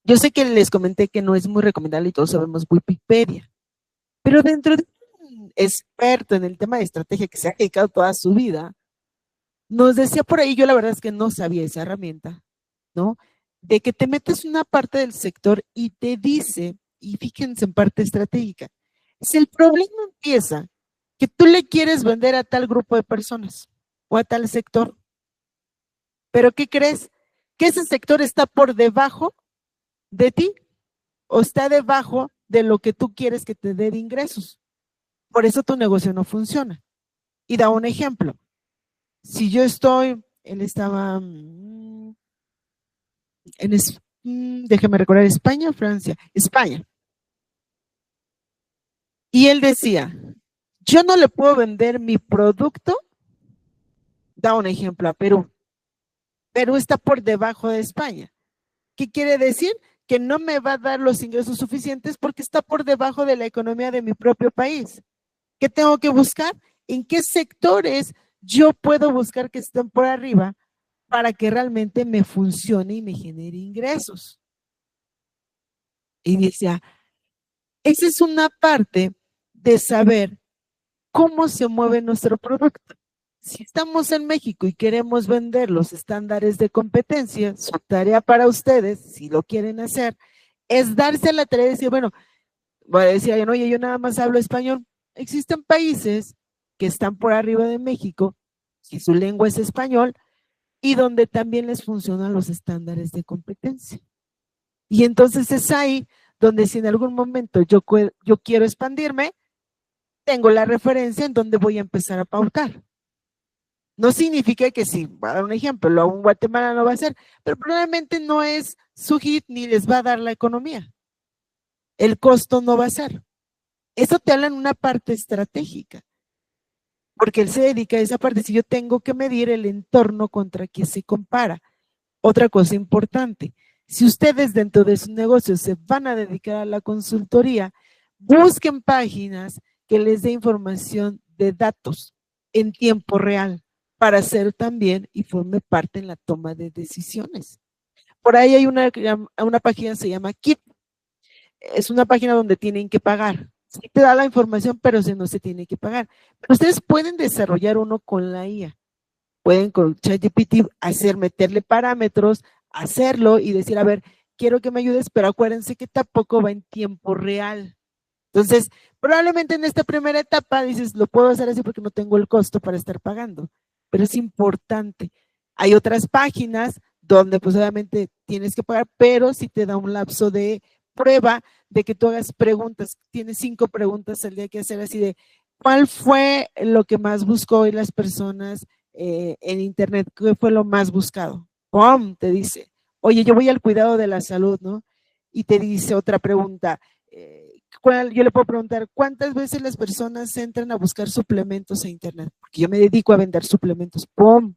Yo sé que les comenté que no es muy recomendable y todos sabemos Wikipedia, pero dentro de un experto en el tema de estrategia que se ha dedicado toda su vida, nos decía por ahí, yo la verdad es que no sabía esa herramienta, ¿no? De que te metes una parte del sector y te dice, y fíjense en parte estratégica, si el problema empieza que tú le quieres vender a tal grupo de personas o a tal sector, pero ¿qué crees? Que ese sector está por debajo de ti o está debajo de lo que tú quieres que te dé de ingresos. Por eso tu negocio no funciona. Y da un ejemplo. Si yo estoy él estaba déjeme recordar, España o Francia, España. Y él decía, yo no le puedo vender mi producto, da un ejemplo, a Perú. Perú está por debajo de España. ¿Qué quiere decir? Que no me va a dar los ingresos suficientes porque está por debajo de la economía de mi propio país. ¿Qué tengo que buscar? ¿En qué sectores yo puedo buscar que estén por arriba para que realmente me funcione y me genere ingresos? Y decía, esa es una parte de saber cómo se mueve nuestro producto. Si estamos en México y queremos vender los estándares de competencia, su tarea para ustedes, si lo quieren hacer, es darse la tarea de decir, bueno, voy a decir, oye, yo nada más hablo español. Existen países que están por arriba de México, si su lengua es español, y donde también les funcionan los estándares de competencia. Y entonces es ahí donde si en algún momento yo quiero expandirme, tengo la referencia en donde voy a empezar a pautar. No significa que si, voy a dar un ejemplo, lo hago en Guatemala no va a ser, pero probablemente no es su hit ni les va a dar la economía. El costo no va a ser. Eso te habla en una parte estratégica, porque él se dedica a esa parte. Si yo tengo que medir el entorno contra que se compara. Otra cosa importante, si ustedes dentro de su negocio se van a dedicar a la consultoría, busquen páginas que les dé información de datos en tiempo real para hacer también y forme parte en la toma de decisiones. Por ahí hay una página que se llama Keep. Es una página donde tienen que pagar. Sí te da la información, pero no se tiene que pagar. Pero ustedes pueden desarrollar uno con la IA. Pueden con ChatGPT meterle parámetros, hacerlo y decir, a ver, quiero que me ayudes, pero acuérdense que tampoco va en tiempo real. Entonces, probablemente en esta primera etapa dices, lo puedo hacer así porque no tengo el costo para estar pagando, pero es importante. Hay otras páginas donde pues obviamente tienes que pagar, pero si te da un lapso de prueba de que tú hagas preguntas, tienes 5 preguntas al día que hacer así de, ¿cuál fue lo que más buscó hoy las personas en internet? ¿Qué fue lo más buscado? ¡Pum! Te dice, oye, yo voy al cuidado de la salud, ¿no? Y te dice otra pregunta, yo le puedo preguntar, ¿cuántas veces las personas entran a buscar suplementos a internet? Porque yo me dedico a vender suplementos. ¡Pum!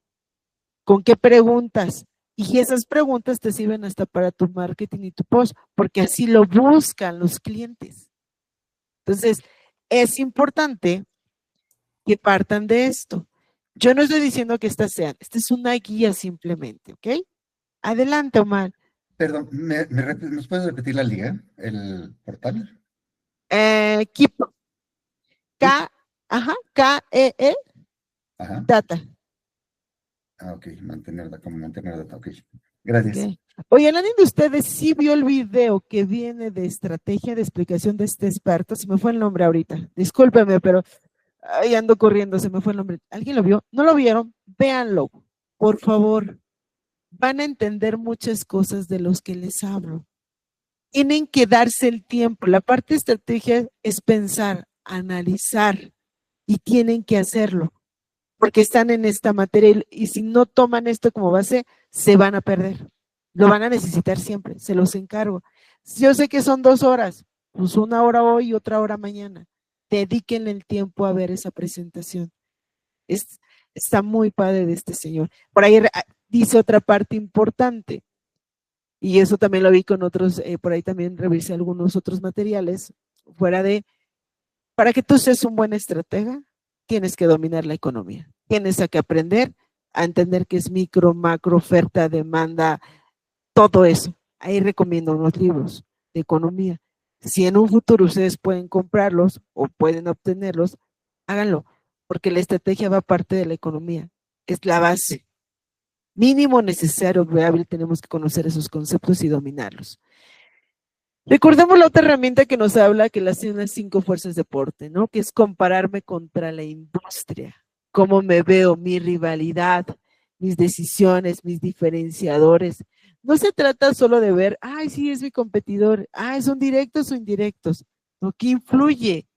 ¿Con qué preguntas? Y esas preguntas te sirven hasta para tu marketing y tu post, porque así lo buscan los clientes. Entonces, es importante que partan de esto. Yo no estoy diciendo que esta es una guía simplemente, ¿ok? Adelante, Omar. Perdón, ¿nos puedes repetir la liga, el portal? Keep. K-E-E. Ajá. Data. Ok, mantener data, ok. Gracias. Okay. Oye, ¿alguien de ustedes sí vio el video que viene de estrategia de explicación de este experto? Se me fue el nombre ahorita. Discúlpeme, pero ahí ando corriendo, se me fue el nombre. ¿Alguien lo vio? ¿No lo vieron? Véanlo, por favor. Van a entender muchas cosas de los que les hablo. Tienen que darse el tiempo. La parte de estrategia es pensar, analizar y tienen que hacerlo porque están en esta materia y si no toman esto como base, se van a perder. Lo van a necesitar siempre, se los encargo. Yo sé que son 2 horas, pues 1 hora hoy y otra hora mañana. Dedíquenle el tiempo a ver esa presentación. Está muy padre de este señor. Por ahí dice otra parte importante, y eso también lo vi con otros, por ahí también revisé algunos otros materiales, fuera de, para que tú seas un buen estratega, tienes que dominar la economía. Tienes que aprender a entender qué es micro, macro, oferta, demanda, todo eso. Ahí recomiendo unos libros de economía. Si en un futuro ustedes pueden comprarlos o pueden obtenerlos, háganlo, porque la estrategia va parte de la economía. Es la base. Mínimo necesario, viable, tenemos que conocer esos conceptos y dominarlos. Recordemos la otra herramienta que nos habla, que las 5 fuerzas de deporte, ¿no? Que es compararme contra la industria, cómo me veo, mi rivalidad, mis decisiones, mis diferenciadores. No se trata solo de ver, ay, sí, es mi competidor, son directos o indirectos. ¿No? ¿Qué influye?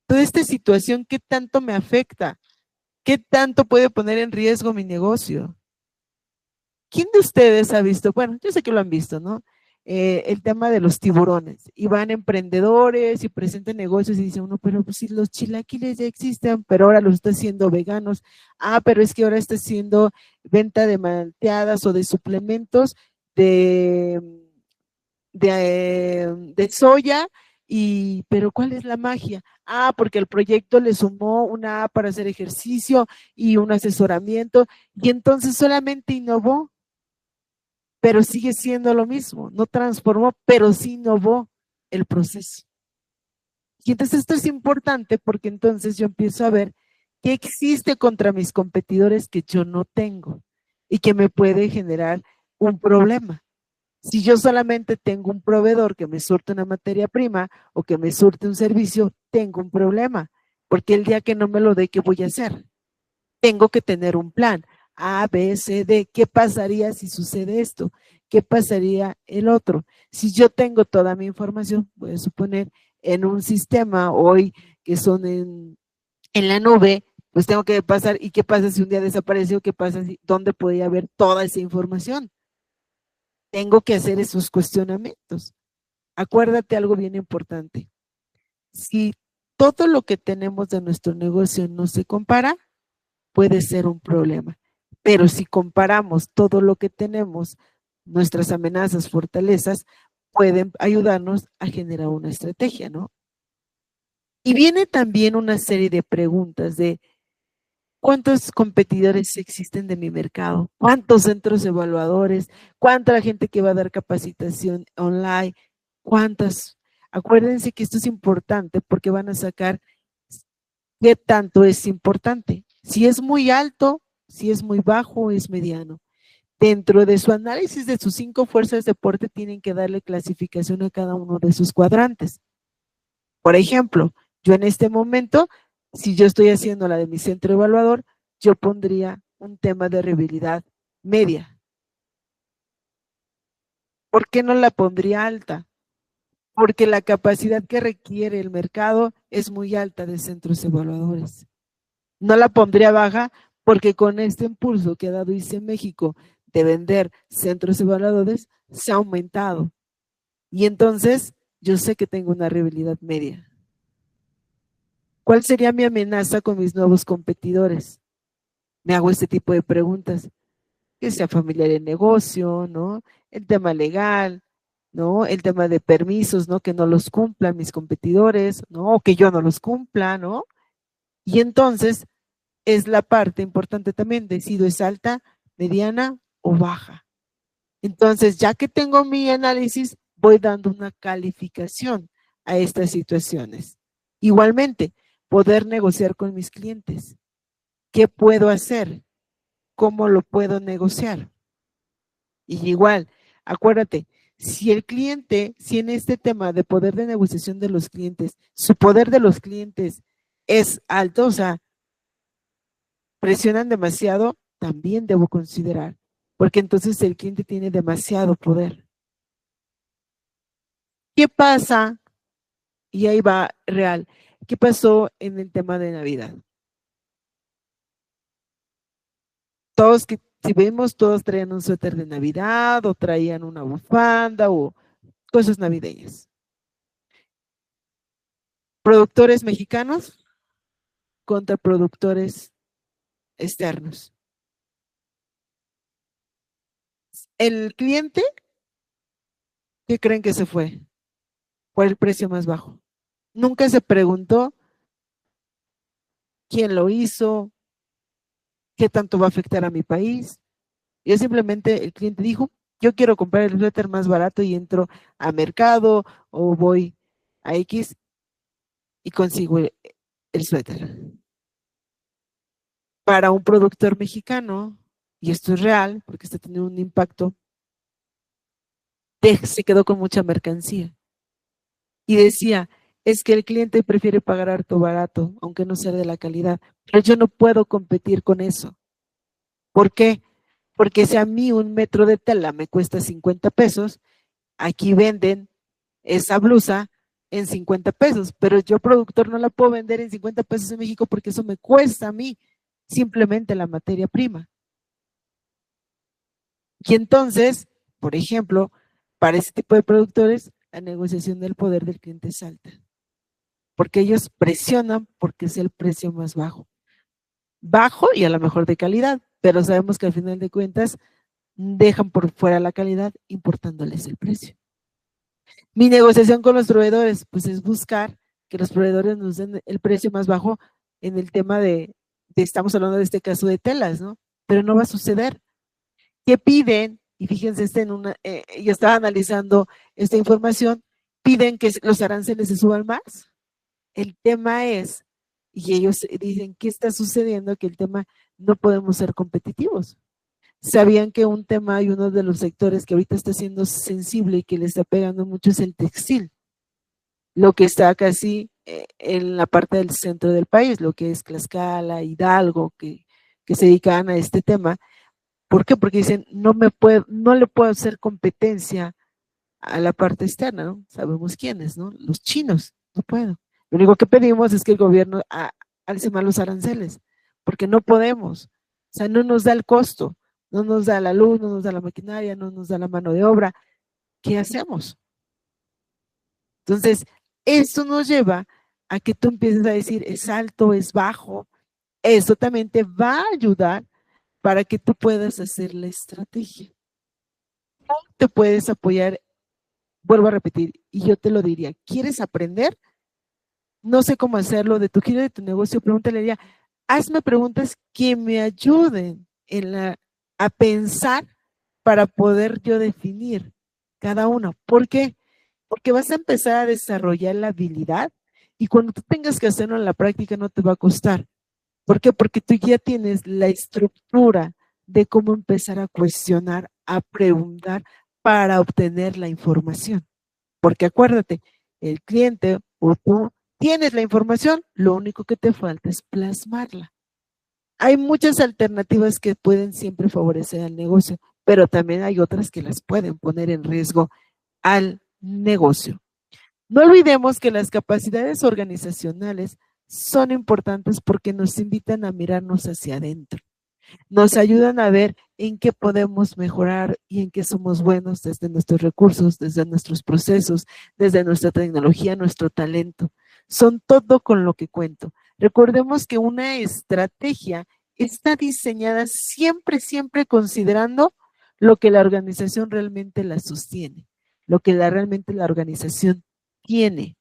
Toda esta situación, ¿qué tanto me afecta? ¿Qué tanto puede poner en riesgo mi negocio? ¿quién de ustedes ha visto? Bueno, yo sé que lo han visto, ¿no? El tema de los tiburones. Y van emprendedores y presentan negocios y dice uno, pero pues si los chilaquiles ya existen, pero ahora los está haciendo veganos. Ah, pero es que ahora está haciendo venta de malteadas o de suplementos de, de soya. Y, pero ¿cuál es la magia? Ah, porque el proyecto le sumó una app para hacer ejercicio y un asesoramiento, y entonces solamente innovó, pero sigue siendo lo mismo, no transformó, pero sí innovó el proceso. Y entonces esto es importante porque entonces yo empiezo a ver qué existe contra mis competidores que yo no tengo y que me puede generar un problema. Si yo solamente tengo un proveedor que me surte una materia prima o que me surte un servicio, tengo un problema, porque el día que no me lo dé, ¿qué voy a hacer? Tengo que tener un plan. A, B, C, D. ¿Qué pasaría si sucede esto? ¿Qué pasaría el otro? Si yo tengo toda mi información, voy a suponer, en un sistema hoy que son en la nube, pues tengo que pasar. ¿Y qué pasa si un día desapareció? ¿Qué pasa si, dónde podía haber toda esa información? Tengo que hacer esos cuestionamientos. Acuérdate algo bien importante. Si todo lo que tenemos de nuestro negocio no se compara, puede ser un problema. Pero si comparamos todo lo que tenemos, nuestras amenazas, fortalezas, pueden ayudarnos a generar una estrategia, ¿no? Y viene también una serie de preguntas de ¿cuántos competidores existen de mi mercado? ¿Cuántos centros evaluadores? ¿Cuánta gente que va a dar capacitación online? ¿Cuántas? Acuérdense que esto es importante porque van a sacar qué tanto es importante. Si es muy alto, si es muy bajo, es mediano. Dentro de su análisis de sus 5 fuerzas de deporte tienen que darle clasificación a cada uno de sus cuadrantes. Por ejemplo, yo en este momento, si yo estoy haciendo la de mi centro evaluador, yo pondría un tema de rehabilidad media. ¿Por qué no la pondría alta? Porque la capacidad que requiere el mercado es muy alta de centros evaluadores. No la pondría baja porque con este impulso que ha dado ICE México de vender centros evaluadores, se ha aumentado. Y entonces yo sé que tengo una rehabilidad media. ¿Cuál sería mi amenaza con mis nuevos competidores? Me hago este tipo de preguntas. Que sea familiar el negocio, ¿no? El tema legal, ¿no? El tema de permisos, ¿no? Que no los cumplan mis competidores, ¿no? O que yo no los cumpla, ¿no? Y entonces es la parte importante también, decido es alta, mediana o baja. Entonces, ya que tengo mi análisis, voy dando una calificación a estas situaciones. Igualmente, poder negociar con mis clientes. ¿Qué puedo hacer? ¿Cómo lo puedo negociar? Y igual, acuérdate, si el cliente, si en este tema de poder de negociación de los clientes, su poder de los clientes es alto, o sea, presionan demasiado, también debo considerar, porque entonces el cliente tiene demasiado poder. ¿Qué pasa? Y ahí va real. ¿Qué pasó en el tema de Navidad? Todos, que si vemos, todos traían un suéter de Navidad o traían una bufanda o cosas navideñas. Productores mexicanos contra productores externos. El cliente, ¿qué creen que se fue? ¿Cuál el precio más bajo? Nunca se preguntó quién lo hizo, qué tanto va a afectar a mi país. Y simplemente el cliente dijo, yo quiero comprar el suéter más barato y entro a mercado o voy a X y consigo el suéter. Para un productor mexicano, y esto es real porque está teniendo un impacto, se quedó con mucha mercancía. Y decía, es que el cliente prefiere pagar harto barato, aunque no sea de la calidad, pero yo no puedo competir con eso. ¿Por qué? Porque si a mí un metro de tela me cuesta 50 pesos, aquí venden esa blusa en 50 pesos, pero yo productor no la puedo vender en 50 pesos en México porque eso me cuesta a mí simplemente la materia prima. Y entonces, por ejemplo, para ese tipo de productores, la negociación del poder del cliente es alta, porque ellos presionan porque es el precio más bajo. Bajo y a lo mejor de calidad, pero sabemos que al final de cuentas dejan por fuera la calidad importándoles el precio. Mi negociación con los proveedores, pues es buscar que los proveedores nos den el precio más bajo en el tema estamos hablando de este caso de telas, ¿no? Pero no va a suceder. ¿Qué piden? Y fíjense, yo estaba analizando esta información, piden que los aranceles se suban más. El tema es, y ellos dicen, ¿qué está sucediendo? Que el tema no podemos ser competitivos. Sabían que un tema y uno de los sectores que ahorita está siendo sensible y que le está pegando mucho es el textil, lo que está casi en la parte del centro del país, lo que es Tlaxcala, Hidalgo, que se dedican a este tema. ¿Por qué? Porque dicen, no le puedo hacer competencia a la parte externa, ¿no? Sabemos quiénes, ¿no? Los chinos, no puedo. Lo único que pedimos es que el gobierno alce más los aranceles, porque no podemos, o sea, no nos da el costo, no nos da la luz, no nos da la maquinaria, no nos da la mano de obra. ¿Qué hacemos? Entonces, esto nos lleva a que tú empieces a decir, es alto, es bajo. Esto también te va a ayudar para que tú puedas hacer la estrategia. Te puedes apoyar, vuelvo a repetir, y yo te lo diría, ¿quieres aprender? No sé cómo hacerlo, de tu giro de tu negocio, pregúntale a ella, hazme preguntas que me ayuden a pensar para poder yo definir cada uno. ¿Por qué? Porque vas a empezar a desarrollar la habilidad y cuando tú tengas que hacerlo en la práctica no te va a costar. ¿Por qué? Porque tú ya tienes la estructura de cómo empezar a cuestionar, a preguntar para obtener la información. Porque acuérdate, el cliente o tú tienes la información, lo único que te falta es plasmarla. Hay muchas alternativas que pueden siempre favorecer al negocio, pero también hay otras que las pueden poner en riesgo al negocio. No olvidemos que las capacidades organizacionales son importantes porque nos invitan a mirarnos hacia adentro. Nos ayudan a ver en qué podemos mejorar y en qué somos buenos desde nuestros recursos, desde nuestros procesos, desde nuestra tecnología, nuestro talento. Son todo con lo que cuento. Recordemos que una estrategia está diseñada siempre, siempre considerando lo que la organización realmente la sostiene, lo que realmente la organización tiene.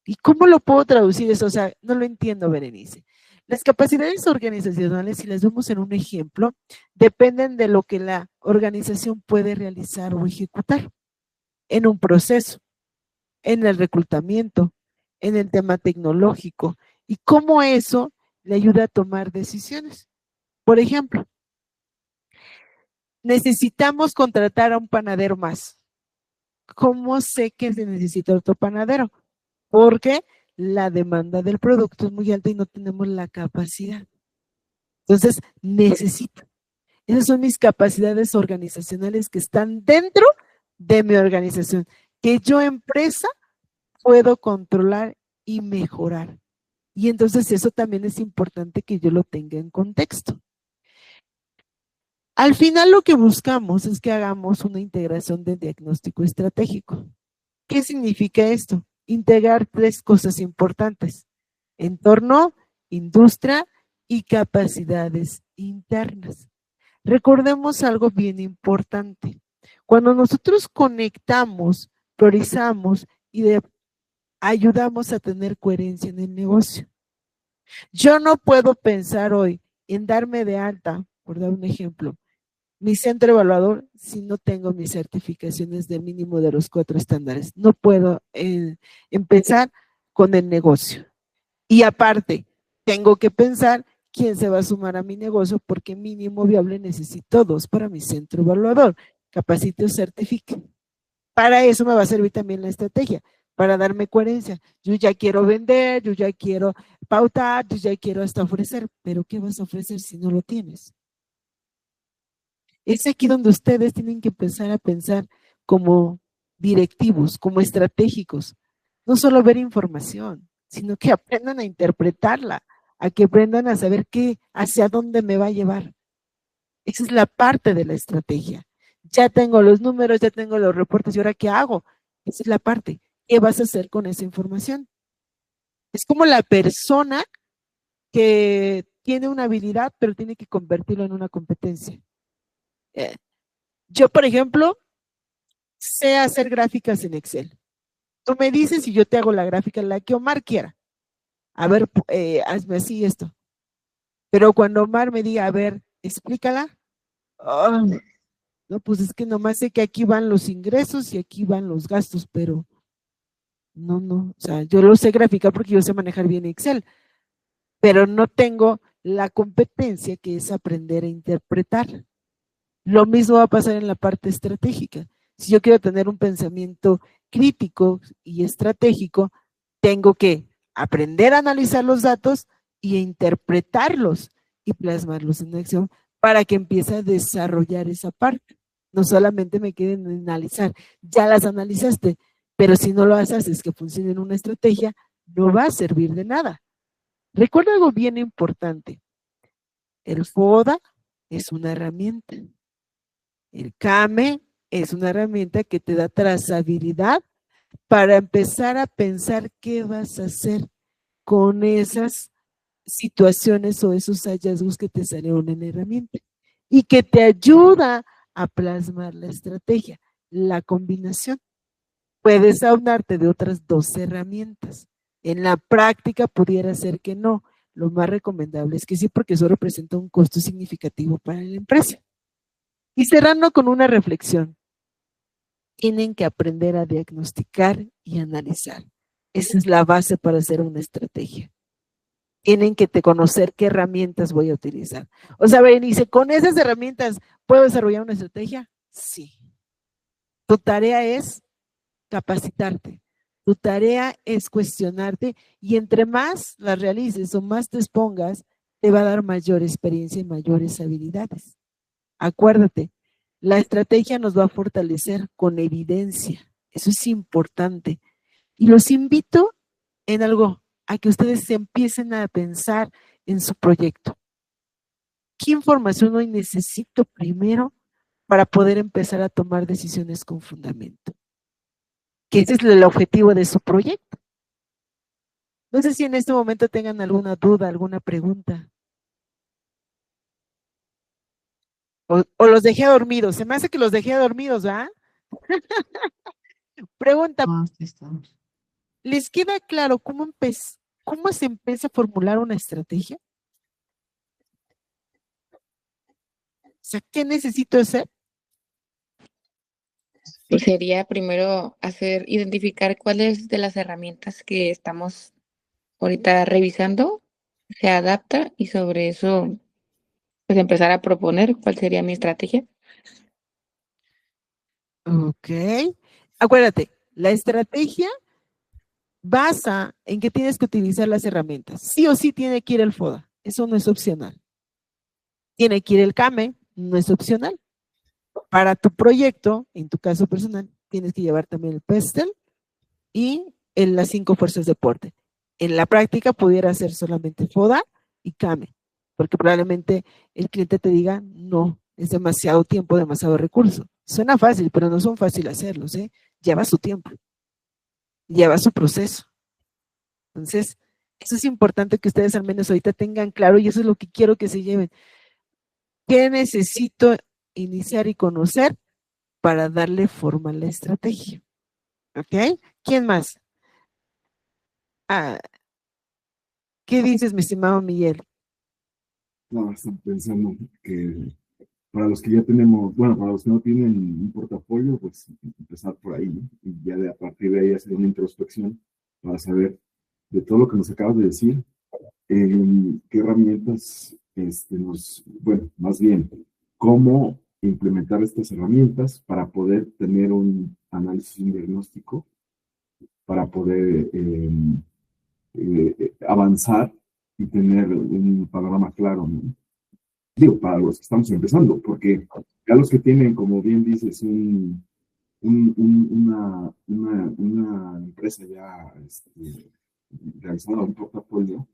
¿Y cómo lo puedo traducir eso? O sea, no lo entiendo, Berenice. Las capacidades organizacionales, si las vemos en un ejemplo, dependen de lo que la organización puede realizar o ejecutar en un proceso, en el reclutamiento, en el tema tecnológico y cómo eso le ayuda a tomar decisiones. Por ejemplo, necesitamos contratar a un panadero más. ¿Cómo sé que se necesita otro panadero? Porque la demanda del producto es muy alta y no tenemos la capacidad. Entonces, necesito. Esas son mis capacidades organizacionales que están dentro de mi organización, que yo empresa puedo controlar y mejorar. Y entonces eso también es importante que yo lo tenga en contexto. Al final lo que buscamos es que hagamos una integración de diagnóstico estratégico. ¿Qué significa esto? Integrar 3 cosas importantes: entorno, industria y capacidades internas. Recordemos algo bien importante. Cuando nosotros conectamos, priorizamos y ayudamos a tener coherencia en el negocio. Yo no puedo pensar hoy en darme de alta, por dar un ejemplo, mi centro evaluador si no tengo mis certificaciones de mínimo de los 4 estándares. No puedo empezar con el negocio. Y aparte, tengo que pensar quién se va a sumar a mi negocio porque mínimo viable necesito 2 para mi centro evaluador. Capacite o certifique. Para eso me va a servir también la estrategia, para darme coherencia. Yo ya quiero vender, yo ya quiero pautar, yo ya quiero hasta ofrecer, pero ¿qué vas a ofrecer si no lo tienes? Es aquí donde ustedes tienen que empezar a pensar como directivos, como estratégicos. No solo ver información, sino que aprendan a interpretarla, a que aprendan a saber hacia dónde me va a llevar. Esa es la parte de la estrategia. Ya tengo los números, ya tengo los reportes, ¿y ahora qué hago? Esa es la parte. ¿Qué vas a hacer con esa información? Es como la persona que tiene una habilidad, pero tiene que convertirlo en una competencia. Yo, por ejemplo, sé hacer gráficas en Excel. Tú me dices y yo te hago la gráfica, la que Omar quiera. A ver, hazme así esto. Pero cuando Omar me diga, a ver, explícala. Oh, no, pues es que nomás sé que aquí van los ingresos y aquí van los gastos, pero no. O sea, yo lo sé graficar porque yo sé manejar bien Excel, pero no tengo la competencia que es aprender a interpretar. Lo mismo va a pasar en la parte estratégica. Si yo quiero tener un pensamiento crítico y estratégico, tengo que aprender a analizar los datos y a interpretarlos y plasmarlos en acción para que empiece a desarrollar esa parte. No solamente me queden en analizar, ya las analizaste, pero si no lo haces que funcione en una estrategia, no va a servir de nada. Recuerda algo bien importante. El FODA es una herramienta. El CAME es una herramienta que te da trazabilidad para empezar a pensar qué vas a hacer con esas situaciones o esos hallazgos que te salieron en la herramienta y que te ayuda a plasmar la estrategia, la combinación. Puedes aunarte de otras 2 herramientas. En la práctica pudiera ser que no. Lo más recomendable es que sí, porque eso representa un costo significativo para la empresa. Y cerrando con una reflexión, tienen que aprender a diagnosticar y analizar. Esa es la base para hacer una estrategia. Tienen que conocer qué herramientas voy a utilizar. O sea, Berenice, ¿con esas herramientas puedo desarrollar una estrategia? Sí. Tu tarea es capacitarte. Tu tarea es cuestionarte y entre más las realices o más te expongas, te va a dar mayor experiencia y mayores habilidades. Acuérdate, la estrategia nos va a fortalecer con evidencia. Eso es importante. Y los invito en algo, a que ustedes empiecen a pensar en su proyecto. ¿Qué información hoy necesito primero para poder empezar a tomar decisiones con fundamento? Que ese es el objetivo de su proyecto. No sé si en este momento tengan alguna duda, alguna pregunta. O los dejé dormidos. Se me hace que los dejé dormidos, ¿verdad? Pregunta, ¿les queda claro cómo se empieza a formular una estrategia? O sea, ¿qué necesito hacer? Pues sería primero identificar cuáles de las herramientas que estamos ahorita revisando se adapta y sobre eso pues empezar a proponer cuál sería mi estrategia. Ok. Acuérdate, la estrategia basa en que tienes que utilizar las herramientas. Sí o sí tiene que ir el FODA. Eso no es opcional. Tiene que ir el CAME, no es opcional. Para tu proyecto, en tu caso personal, tienes que llevar también el PESTEL y las 5 fuerzas de deporte. En la práctica pudiera ser solamente FODA y CAME, porque probablemente el cliente te diga, no, es demasiado tiempo, demasiado recurso. Suena fácil, pero no son fáciles hacerlos, ¿eh? Lleva su tiempo, lleva su proceso. Entonces, eso es importante que ustedes al menos ahorita tengan claro y eso es lo que quiero que se lleven. ¿Qué necesito iniciar y conocer para darle forma a la estrategia? ¿Ok? ¿Quién más? Ah, ¿qué dices, mi estimado Miguel? No, están pensando que para los que ya tenemos, bueno, para los que no tienen un portafolio, pues empezar por ahí, ¿no? Y ya a partir de ahí hacer una introspección para saber de todo lo que nos acabas de decir, qué herramientas bueno, más bien, cómo implementar estas herramientas para poder tener un análisis, un diagnóstico, para poder avanzar y tener un panorama claro, ¿no? Digo, para los que estamos empezando, porque ya los que tienen, como bien dices, una empresa ya realizada, un portafolio,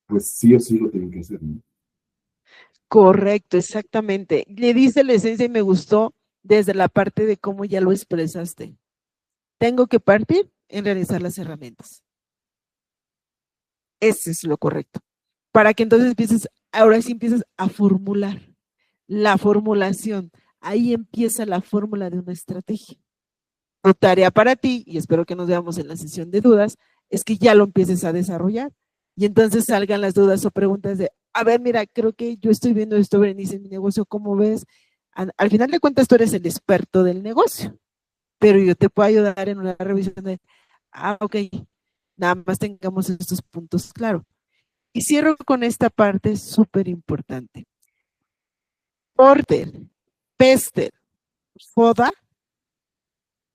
pues sí o sí lo tienen que hacer, ¿no? Correcto, exactamente. Le dice la esencia y me gustó desde la parte de cómo ya lo expresaste. Tengo que partir en realizar las herramientas. Ese es lo correcto. Para que entonces ahora sí empiezas a formular. La formulación, ahí empieza la fórmula de una estrategia. Tu tarea para ti, y espero que nos veamos en la sesión de dudas, es que ya lo empieces a desarrollar. Y entonces salgan las dudas o preguntas de, a ver, mira, creo que yo estoy viendo esto, Berenice, en mi negocio, ¿cómo ves? Al final de cuentas, tú eres el experto del negocio, pero yo te puedo ayudar en una revisión de, ok, nada más tengamos estos puntos claros. Y cierro con esta parte súper importante. Porter, Pester, FODA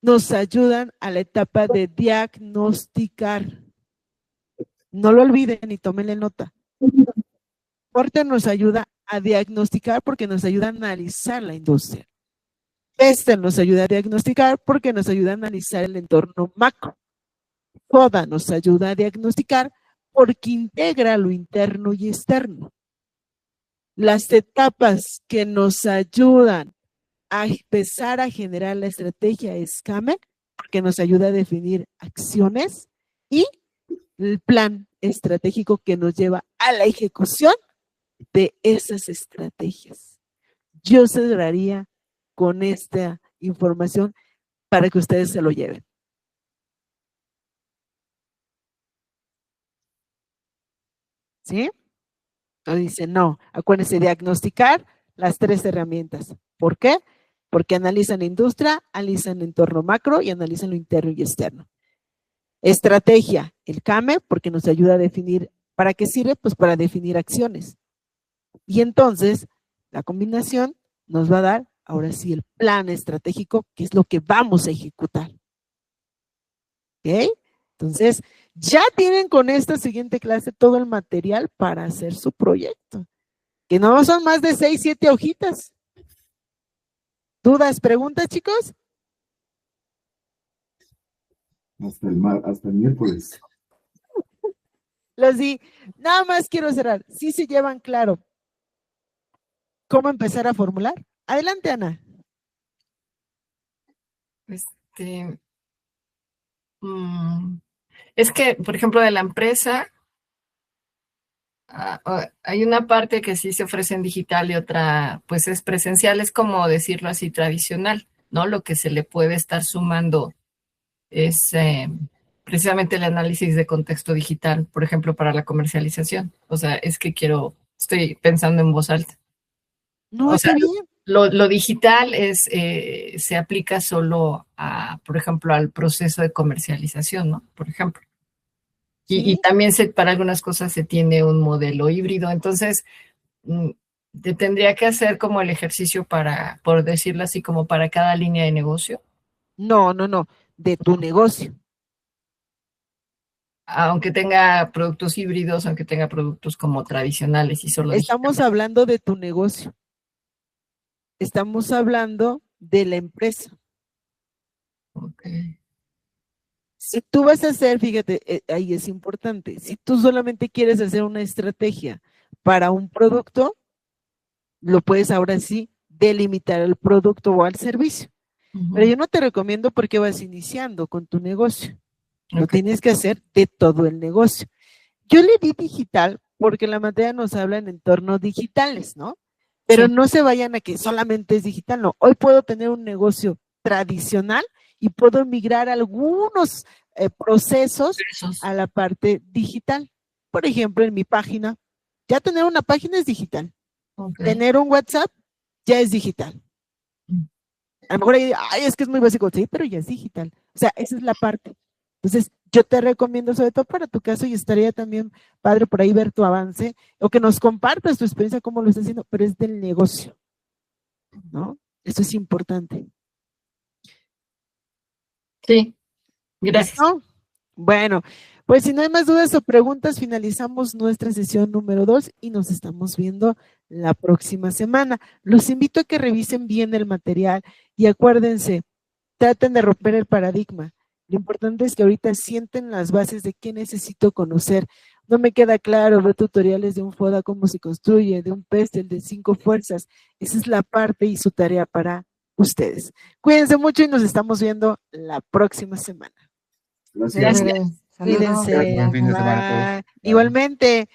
nos ayudan a la etapa de diagnosticar. No lo olviden y tómenle nota. Porter nos ayuda a diagnosticar porque nos ayuda a analizar la industria. Pester nos ayuda a diagnosticar porque nos ayuda a analizar el entorno macro. FODA nos ayuda a diagnosticar porque integra lo interno y externo. Las etapas que nos ayudan a empezar a generar la estrategia es CAME, porque nos ayuda a definir acciones, y el plan estratégico que nos lleva a la ejecución de esas estrategias. Yo cerraría con esta información para que ustedes se lo lleven. ¿Sí? Nos dice, no, acuérdense, diagnosticar las 3 herramientas. ¿Por qué? Porque analizan la industria, analizan el entorno macro y analizan lo interno y externo. Estrategia, el CAME, porque nos ayuda a definir, ¿para qué sirve? Pues para definir acciones. Y entonces, la combinación nos va a dar, ahora sí, el plan estratégico, que es lo que vamos a ejecutar. ¿Ok? Entonces, ya tienen con esta siguiente clase todo el material para hacer su proyecto, que no son más de 6, 7 hojitas. ¿Dudas, preguntas, chicos? Hasta el miércoles. Los di, nada más quiero cerrar. ¿Sí se llevan claro cómo empezar a formular? Adelante, Ana. Es que, por ejemplo, de la empresa, hay una parte que sí se ofrece en digital y otra, pues es presencial, es como decirlo así, tradicional, ¿no? Lo que se le puede estar sumando es precisamente el análisis de contexto digital, por ejemplo, para la comercialización. O sea, es que estoy pensando en voz alta. No, O está sea, bien. Lo digital se aplica solo por ejemplo, al proceso de comercialización, ¿no? Por ejemplo. ¿Sí? Y también para algunas cosas se tiene un modelo híbrido. Entonces, te tendría que hacer como el ejercicio por decirlo así, como para cada línea de negocio. No, de tu negocio. Aunque tenga productos híbridos, aunque tenga productos como tradicionales y solo Estamos hablando de tu negocio. Estamos hablando de la empresa. Okay. Si tú vas a hacer, fíjate, ahí es importante, si tú solamente quieres hacer una estrategia para un producto, lo puedes ahora sí delimitar al producto o al servicio. Pero yo no te recomiendo porque vas iniciando con tu negocio. Lo tienes que hacer de todo el negocio. Yo le di digital porque la materia nos habla en entornos digitales, ¿no? Pero no se vayan a que solamente es digital, no. Hoy puedo tener un negocio tradicional y puedo migrar algunos procesos a la parte digital. Por ejemplo, en mi página, ya tener una página es digital. Tener un WhatsApp ya es digital. A lo mejor es que es muy básico, sí, pero ya es digital. O sea, esa es la parte. Entonces, yo te recomiendo, sobre todo para tu caso, y estaría también padre por ahí ver tu avance, o que nos compartas tu experiencia, cómo lo estás haciendo, pero es del negocio, ¿no? Eso es importante. Sí, gracias. ¿No? Bueno, pues si no hay más dudas o preguntas, finalizamos nuestra sesión número 2 y nos estamos viendo la próxima semana. Los invito a que revisen bien el material y acuérdense, traten de romper el paradigma. Lo importante es que ahorita sienten las bases de qué necesito conocer. No me queda claro, veo tutoriales de un FODA, cómo se construye, de un PESTEL, de 5 fuerzas. Esa es la parte y su tarea para ustedes. Cuídense mucho y nos estamos viendo la próxima semana. Gracias. Gracias. Cuídense. Buen fin de semana a todos. Bye. Bye. Igualmente.